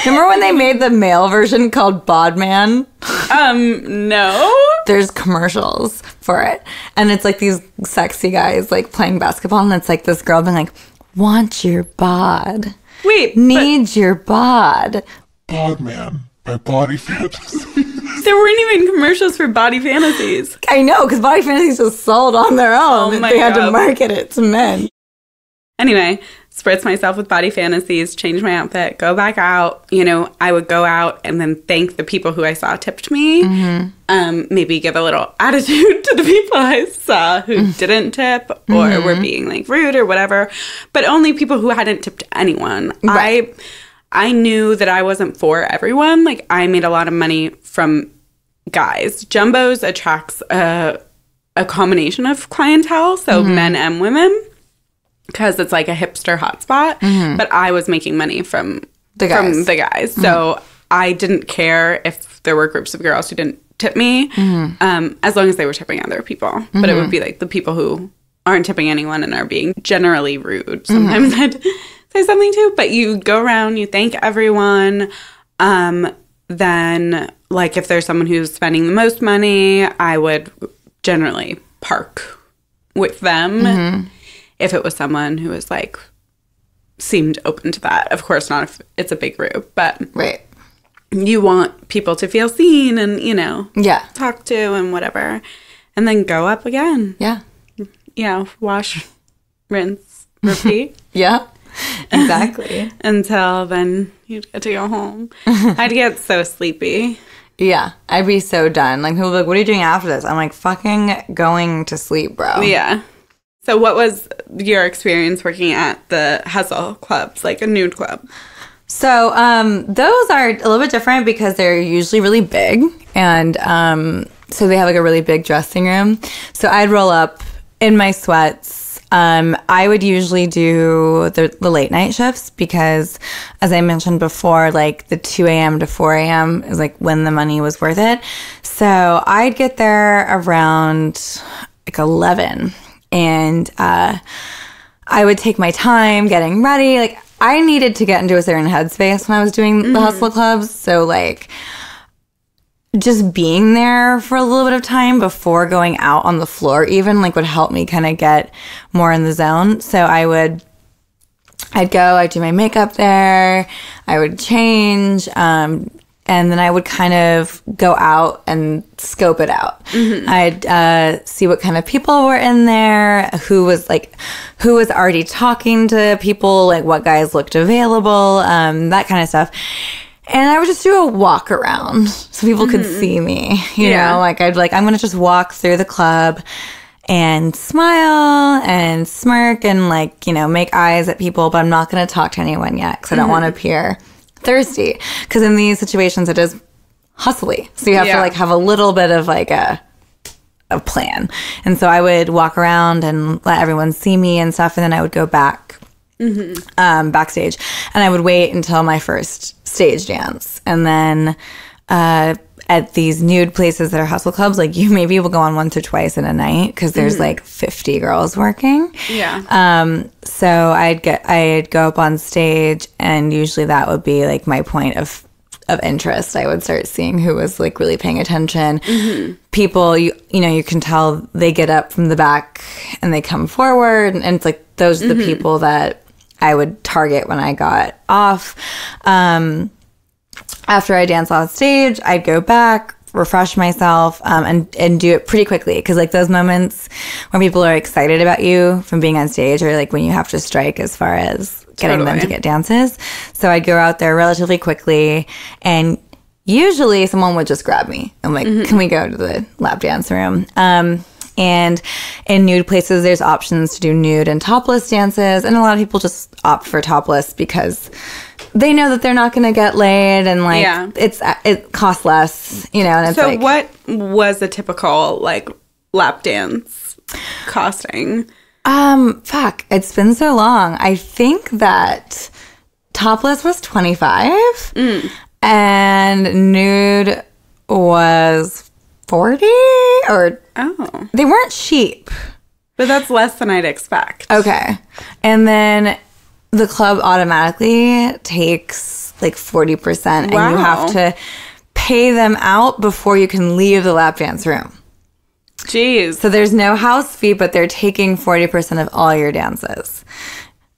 Remember when they made the male version called Bodman? No. There's commercials for it. And it's like these sexy guys like playing basketball, and it's like this girl being like, want your bod. Wait. Need your bod. Bodman by Body Fantasy. There weren't even commercials for Body Fantasies. I know, because Body Fantasies just sold on their own. Oh my they had God. to market it to men. Anyway, spritz myself with Body Fantasies, change my outfit, go back out. You know, I would go out and then thank the people who I saw tipped me. Maybe give a little attitude to the people I saw who didn't tip or were being like rude or whatever. But only people who hadn't tipped anyone. Right. I knew that I wasn't for everyone. Like, I made a lot of money from guys. Jumbo's attracts a combination of clientele, so men and women, because it's like a hipster hotspot. But I was making money from the guys. So I didn't care if there were groups of girls who didn't tip me, as long as they were tipping other people. But it would be like the people who aren't tipping anyone and are being generally rude. Sometimes I'd say something too. But you go around, you thank everyone. Then, like, if there's someone who's spending the most money, I would generally park with them. If it was someone who was, like, seemed open to that. Of course not if it's a big group, but you want people to feel seen and, you know, talk to and whatever. And then go up again. Yeah. Yeah, wash, rinse, repeat. Exactly. Until then you'd get to go home. I'd get so sleepy. Yeah, I'd be so done. Like, people would be like, what are you doing after this? I'm like, fucking going to sleep, bro. Yeah. So what was your experience working at the hustle clubs, like a nude club? So those are a little bit different because they're usually really big. And so they have like a really big dressing room. So I'd roll up in my sweats. I would usually do the late night shifts because, as I mentioned before, like the 2 a.m. to 4 a.m. is like when the money was worth it. So I'd get there around like 11, and I would take my time getting ready. Like, I needed to get into a certain headspace when I was doing the hustle clubs. So like just being there for a little bit of time before going out on the floor even like would help me kind of get more in the zone. So I'd do my makeup there, I would change, and then I would kind of go out and scope it out. I'd see what kind of people were in there, who was already talking to people, like what guys looked available, that kind of stuff. And I would just do a walk around so people could see me, you know, like I'm going to just walk through the club and smile and smirk and like, you know, make eyes at people, but I'm not going to talk to anyone yet because I don't want to appear thirsty. Because in these situations, it is hustly. So you have to like have a little bit of like a plan. And so I would walk around and let everyone see me and stuff. And then I would go back backstage and I would wait until my first stage dance. And then at these nude places that are hustle clubs, like you maybe will go on once or twice in a night because there's like 50 girls working. So I'd go up on stage and usually that would be like my point of interest. I would start seeing who was like really paying attention. People, you know, you can tell they get up from the back and they come forward, and it's like those are the people that I would target when I got off. After I dance off stage, I'd go back, refresh myself, and do it pretty quickly. Because like those moments when people are excited about you from being on stage are like when you have to strike as far as getting them to get dances. So I'd go out there relatively quickly, and usually someone would just grab me. I'm like, can we go to the lap dance room? And in nude places, there's options to do nude and topless dances. And a lot of people just opt for topless because they know that they're not going to get laid, and like it costs less, you know. And it's so like, what was a typical like lap dance costing? Fuck, it's been so long. I think that topless was $25 and nude was $40, or they weren't cheap. But that's less than I'd expect. Okay. And then the club automatically takes like 40%, and you have to pay them out before you can leave the lap dance room. Jeez. So there's no house fee, but they're taking 40% of all your dances.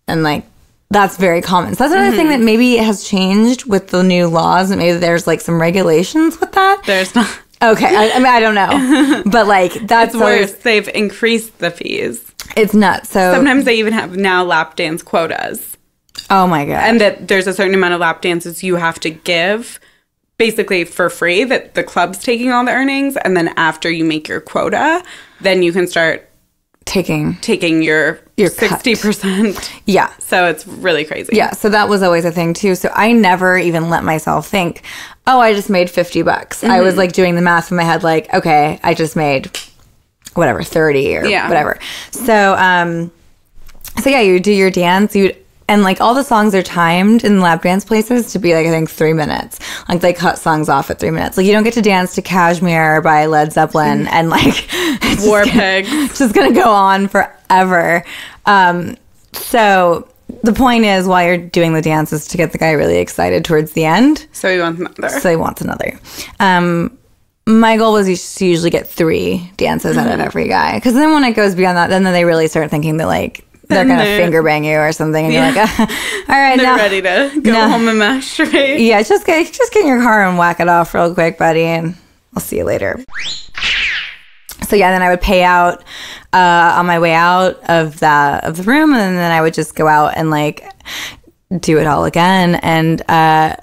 And like that's very common. So that's another thing that maybe has changed with the new laws, and maybe there's like some regulations with that. There's not. Okay. I mean, I don't know. But like that's it's worse. They've increased the fees. It's nuts. So sometimes they even have now lap dance quotas. Oh my God. And that there's a certain amount of lap dances you have to give basically for free, that the club's taking all the earnings, and then after you make your quota, then you can start taking your 60%. Cut. Yeah. So it's really crazy. Yeah. So that was always a thing too. So I never even let myself think, oh, I just made $50. I was like doing the math in my head, like, okay, I just made whatever, 30 or whatever. So, yeah, you do your dance, and like all the songs are timed in lap dance places to be like, I think 3 minutes. Like they cut songs off at 3 minutes. Like you don't get to dance to Kashmir by Led Zeppelin and like War Pigs. It's just going to go on forever. So the point is, while you're doing the dances, to get the guy really excited towards the end. So he wants another. So he wants another. My goal was to usually get 3 dances out of every guy. Because then when it goes beyond that, then they really start thinking that like, they're going to finger bang you or something. And you're like, all right, they're now. ready to go home and masturbate. Yeah, just get in your car and whack it off real quick, buddy, and I'll see you later. So yeah, then I would pay out on my way out of the room, and then I would just go out and like do it all again. And I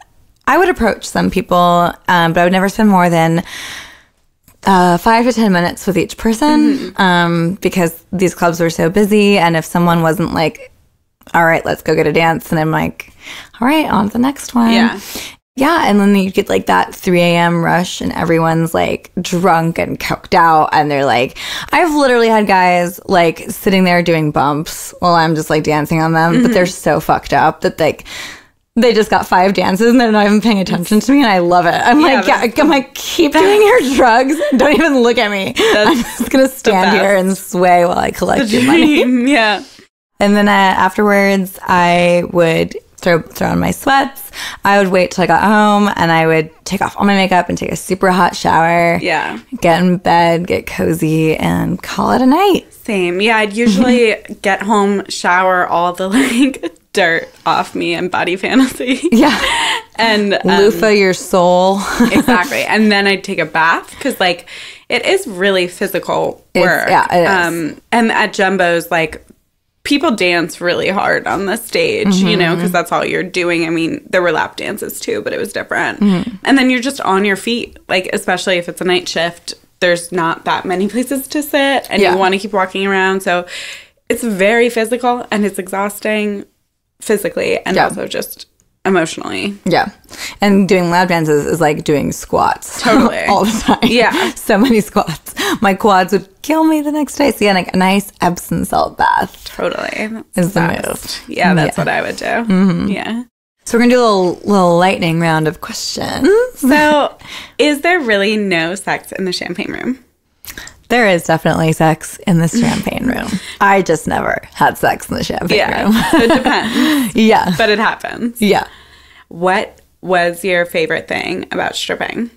would approach some people, but I would never spend more than 5 to 10 minutes with each person, because these clubs were so busy. And if someone wasn't like, all right, let's go get a dance, and I'm like, all right, on to the next one. Yeah, and then you get like that 3 a.m. rush, and everyone's like drunk and coked out, and they're like, I've literally had guys like sitting there doing bumps while I'm just like dancing on them, but they're so fucked up that like they just got 5 dances and they're not even paying attention to me, and I love it. I'm like, keep doing your drugs. Don't even look at me. I'm just gonna stand here and sway while I collect your money. Yeah. And then afterwards, I would throw on my sweats. I would wait till I got home and I would take off all my makeup and take a super hot shower. Yeah. Get in bed, get cozy, and call it a night. Same. Yeah, I'd usually get home, shower all the like dirt off me and body fantasy. Yeah. And loofah your soul. Exactly. And then I'd take a bath because like it is really physical work. Yeah, it is. And at Jumbo's, like, people dance really hard on the stage, you know, because that's all you're doing. I mean, there were lap dances too, but it was different. And then you're just on your feet, like, especially if it's a night shift, there's not that many places to sit and you want to keep walking around. So it's very physical and it's exhausting physically and also just emotionally. Yeah. And doing lap dances is like doing squats. Totally. All the time. Yeah. So many squats. My quads would kill me the next day. So yeah, like a nice Epsom salt bath. Totally. Is the move. Yeah, that's what I would do. Yeah. So we're going to do a little lightning round of questions. So is there really no sex in the champagne room? There is definitely sex in the champagne room. I just never had sex in the champagne room. It depends. Yeah. But it happens. Yeah. What was your favorite thing about stripping?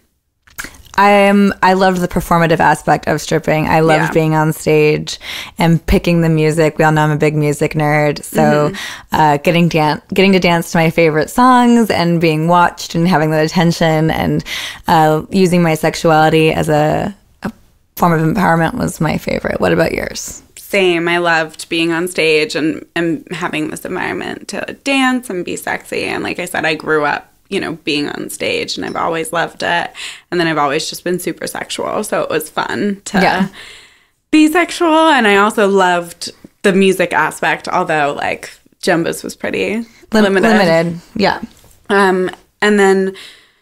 I loved the performative aspect of stripping. I loved being on stage and picking the music. We all know I'm a big music nerd. So getting to dance to my favorite songs and being watched and having that attention and using my sexuality as a form of empowerment was my favorite. What about yours? Same. I loved being on stage and having this environment to dance and be sexy. And like I said, I grew up, you know, being on stage and I've always loved it. And then I've always just been super sexual. So it was fun to be sexual. And I also loved the music aspect, although like Jumbo's was pretty limited. Yeah. And then,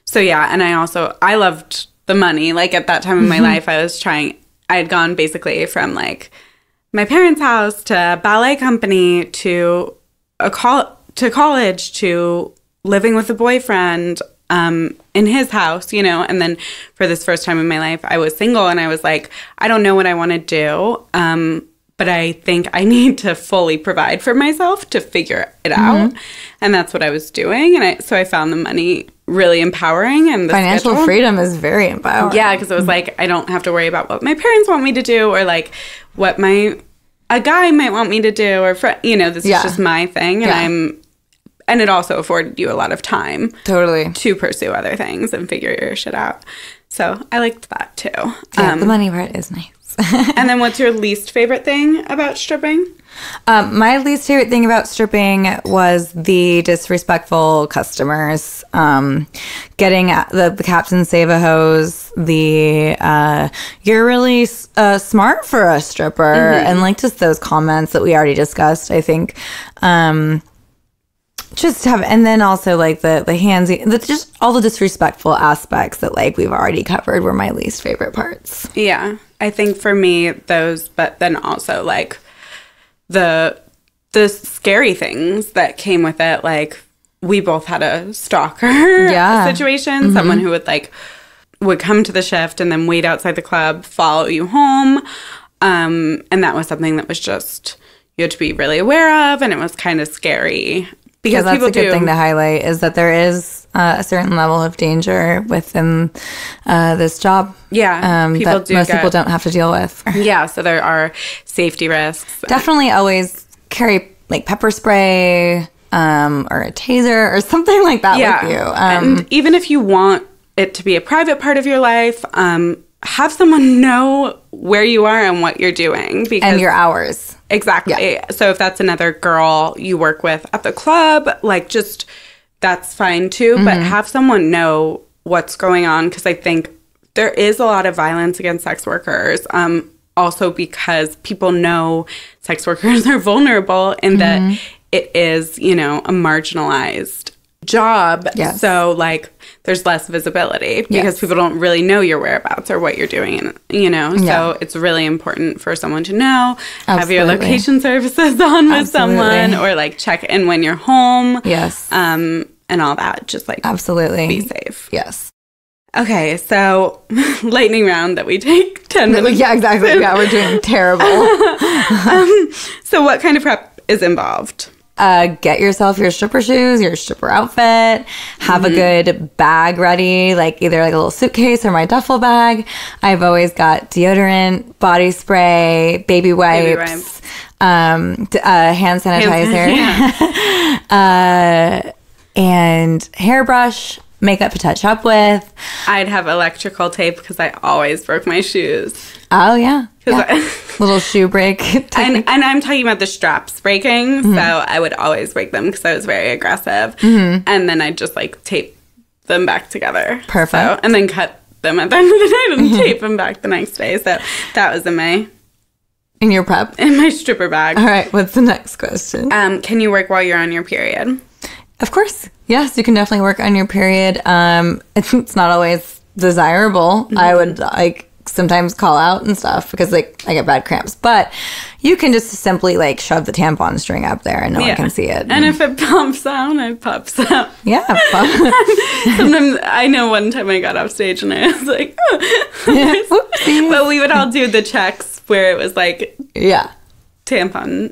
so yeah. And I loved the money. Like at that time in my life, I had gone basically from like my parents' house to ballet company to college to living with a boyfriend in his house, you know. And then for this first time in my life, I was single and I was like, I don't know what I want to do, but I think I need to fully provide for myself to figure it out. And that's what I was doing. And so I found the money really empowering. And the financial freedom is very empowering. Yeah, because it was like, I don't have to worry about what my parents want me to do or like what a guy might want me to do or, you know, this is just my thing. And and it also afforded you a lot of time. Totally. To pursue other things and figure your shit out. So I liked that too. Yeah, the money part is nice. And then what's your least favorite thing about stripping? My least favorite thing about stripping was the disrespectful customers. Getting the Captain Save a Hose, you're really smart for a stripper, and like just those comments that we already discussed, I think. And then also like the handsy, just all the disrespectful aspects that like we've already covered were my least favorite parts. Yeah, I think for me those, but then also like the scary things that came with it. Like we both had a stalker situation, someone who would come to the shift and then wait outside the club, follow you home, and that was something that was just you had to be really aware of, and it was kind of scary. Because that's a good thing to highlight is that there is a certain level of danger within this job. Yeah, that most people don't have to deal with. Yeah, so there are safety risks. Definitely always carry like pepper spray or a taser or something like that with you. And even if you want it to be a private part of your life, have someone know where you are and what you're doing. And your hours. Exactly. Yeah. So if that's another girl you work with at the club, like just that's fine too. But have someone know what's going on, because I think there is a lot of violence against sex workers. Also because people know sex workers are vulnerable and that it is, you know, a marginalized job. Yes. So like there's less visibility because people don't really know your whereabouts or what you're doing, and you know, so it's really important for someone to know. Have your location services on with someone, or like check in when you're home. Yes. And all that. Just like be safe. Yes. Okay, so lightning round that we take 10 minutes. Yeah, exactly. Yeah, we're doing terrible. So what kind of prep is involved? get yourself your stripper shoes, your stripper outfit, have a good bag ready, like either like a little suitcase or my duffel bag. I've always got deodorant, body spray, baby wipes, hand sanitizer, and hairbrush, makeup to touch up with. I'd have electrical tape because I always broke my shoes. Oh, yeah. Little shoe break. And I'm talking about the straps breaking, so I would always break them because I was very aggressive. And then I'd just like tape them back together. Perfect. So, and then cut them at the end of the night and tape them back the next day. So that was in your prep? In my stripper bag. All right, what's the next question? Can you work while you're on your period? Of course. Yes, you can definitely work on your period. It's not always desirable. I would like sometimes call out and stuff because like I get bad cramps, but you can just simply like shove the tampon string up there and no one can see it. And if it pops out, it pops out. Yeah. Sometimes I know one time I got off stage and I was like, but we would all do the checks where it was like, tampon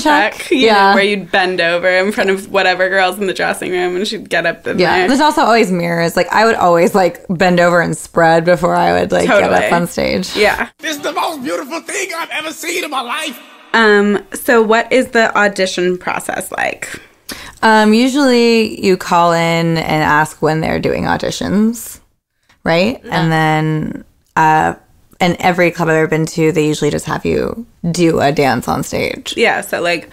check. You know, where you'd bend over in front of whatever girl's in the dressing room and she'd get up in there. There's also always mirrors. Like I would always like bend over and spread before I would like get up on stage. Yeah. This is the most beautiful thing I've ever seen in my life. So what is the audition process like? Usually you call in and ask when they're doing auditions, right? And then in every club I've ever been to, they usually just have you do a dance on stage. Yeah, so like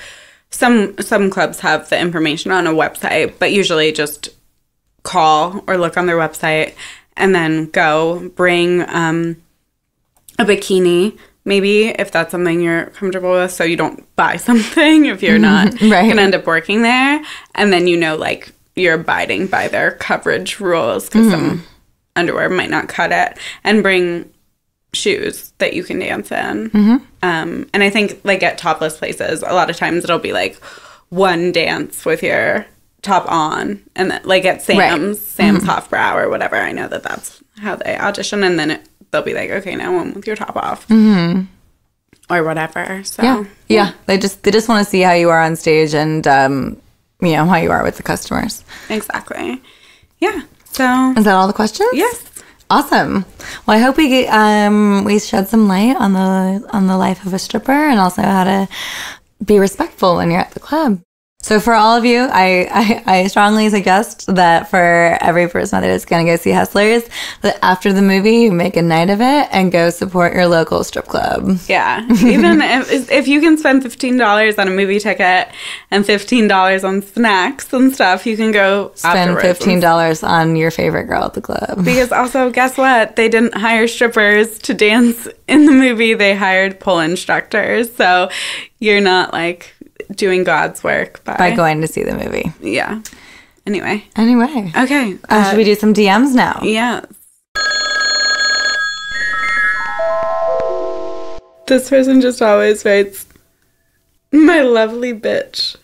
some clubs have the information on a website, but usually just call or look on their website and then go bring a bikini, maybe, if that's something you're comfortable with, so you don't buy something if you're not going to end up working there. And then like you're abiding by their coverage rules because some underwear might not cut it. And bring shoes that you can dance in. And I think like at topless places, a lot of times it'll be like one dance with your top on, and then, like at Sam's Hofbrau or whatever, I know that's how they audition, and then they'll be like, okay, now one with your top off or whatever. So they just want to see how you are on stage and how you are with the customers. Exactly. Yeah. So is that all the questions? Yes. Awesome. Well, I hope we shed some light on the life of a stripper and also how to be respectful when you're at the club. So for all of you, I strongly suggest that for every person that is going to go see Hustlers, that after the movie, you make a night of it and go support your local strip club. Yeah. Even if you can spend $15 on a movie ticket and $15 on snacks and stuff, you can go spend $15 on your favorite girl at the club. Because also, guess what? They didn't hire strippers to dance in the movie. They hired pole instructors. So you're not like doing God's work by going to see the movie. Yeah. Anyway. Okay. Should we do some DMs now? Yes. This person just always writes, my lovely bitch,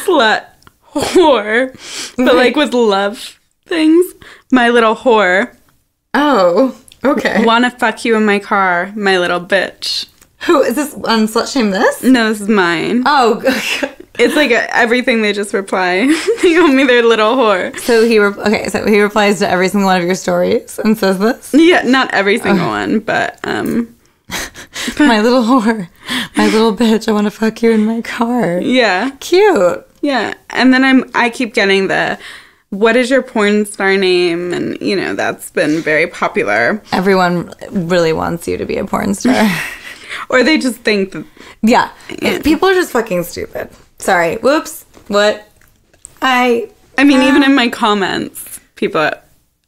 slut, whore, but like with love things. My little whore. Oh, okay. Wanna fuck you in my car, my little bitch. Who is this on Slut Shame This? No, this is mine. Oh, it's like everything they just reply. They call me their little whore. So he replies to every single one of your stories and says this? Yeah, not every single one, but my little whore, my little bitch, I want to fuck you in my car. Yeah. Cute. Yeah. And then I keep getting the, what is your porn star name? And, that's been very popular. Everyone really wants you to be a porn star. Or they just think that... Yeah. People are just fucking stupid. Sorry. Whoops. What? I mean, even in my comments, people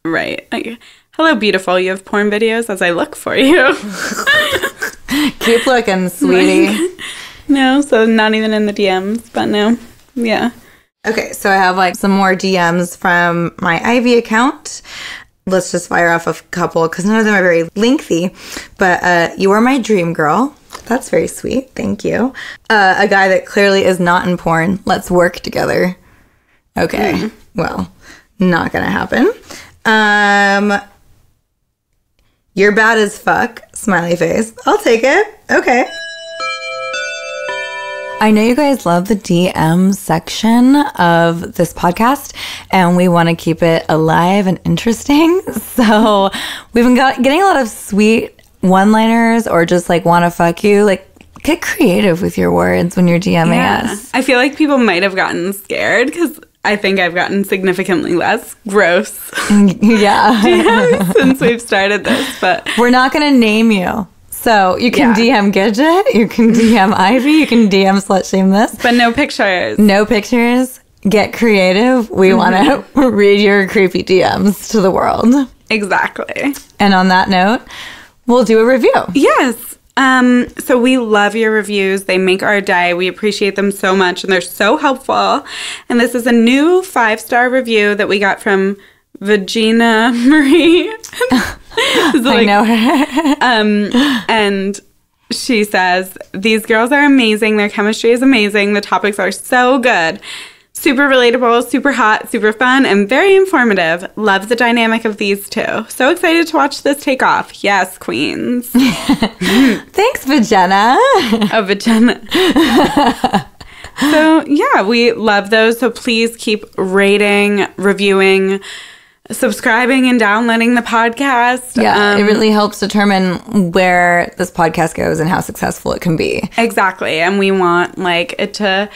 write, like, hello, beautiful. You have porn videos as I look for you. Keep looking, sweetie. No, so not even in the DMs, but no. Yeah. Okay, so I have like some more DMs from my Ivy account. Let's just fire off a couple because none of them are very lengthy. But you are my dream girl. That's very sweet. Thank you. A guy that clearly is not in porn. Let's work together. Okay. Well, not gonna happen. You're bad as fuck. Smiley face. I'll take it. Okay. I know you guys love the DM section of this podcast, and we want to keep it alive and interesting. So we've been getting a lot of sweet one-liners or just like want to fuck you. Like, get creative with your words when you're DMing us. I feel like people might have gotten scared because I think I've gotten significantly less gross Yeah. DMs since we've started this. But We're not going to name you. So you can DM Gidget, you can DM Ivy, you can DM Slut Shame This. But no pictures. No pictures. Get creative. We want to read your creepy DMs to the world. Exactly. And on that note, we'll do a review. Yes. So we love your reviews. They make our day. We appreciate them so much, and they're so helpful. And this is a new 5-star review that we got from Vagina Marie. I know her. And she says, these girls are amazing. Their chemistry is amazing. The topics are so good. Super relatable, super hot, super fun, and very informative. Love the dynamic of these two. So excited to watch this take off. Yes, queens. Thanks, Vagina. Oh, vagina. So, yeah, we love those. So please keep rating, reviewing, subscribing, and downloading the podcast. Yeah, it really helps determine where this podcast goes and how successful it can be. Exactly. And we want like it to,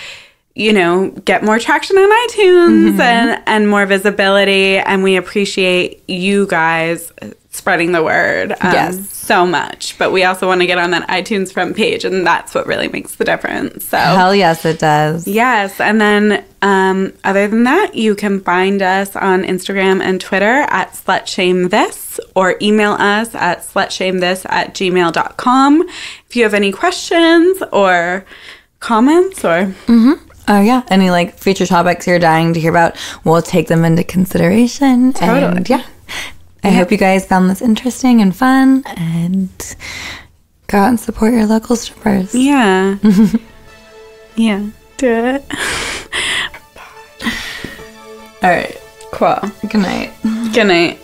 you know, get more traction on iTunes and more visibility. And we appreciate you guys spreading the word so much. But we also want to get on that iTunes front page, and that's what really makes the difference. So hell yes, it does. Yes. And then other than that, you can find us on Instagram and Twitter at slutshamethis, or email us at slutshamethis@gmail.com if you have any questions or comments or... Oh, yeah. Any like future topics you're dying to hear about, we'll take them into consideration. Totally. And yeah. I hope you guys found this interesting and fun, and go out and support your local strippers. Yeah. Yeah. Do it. All right. Cool. Good night. Good night.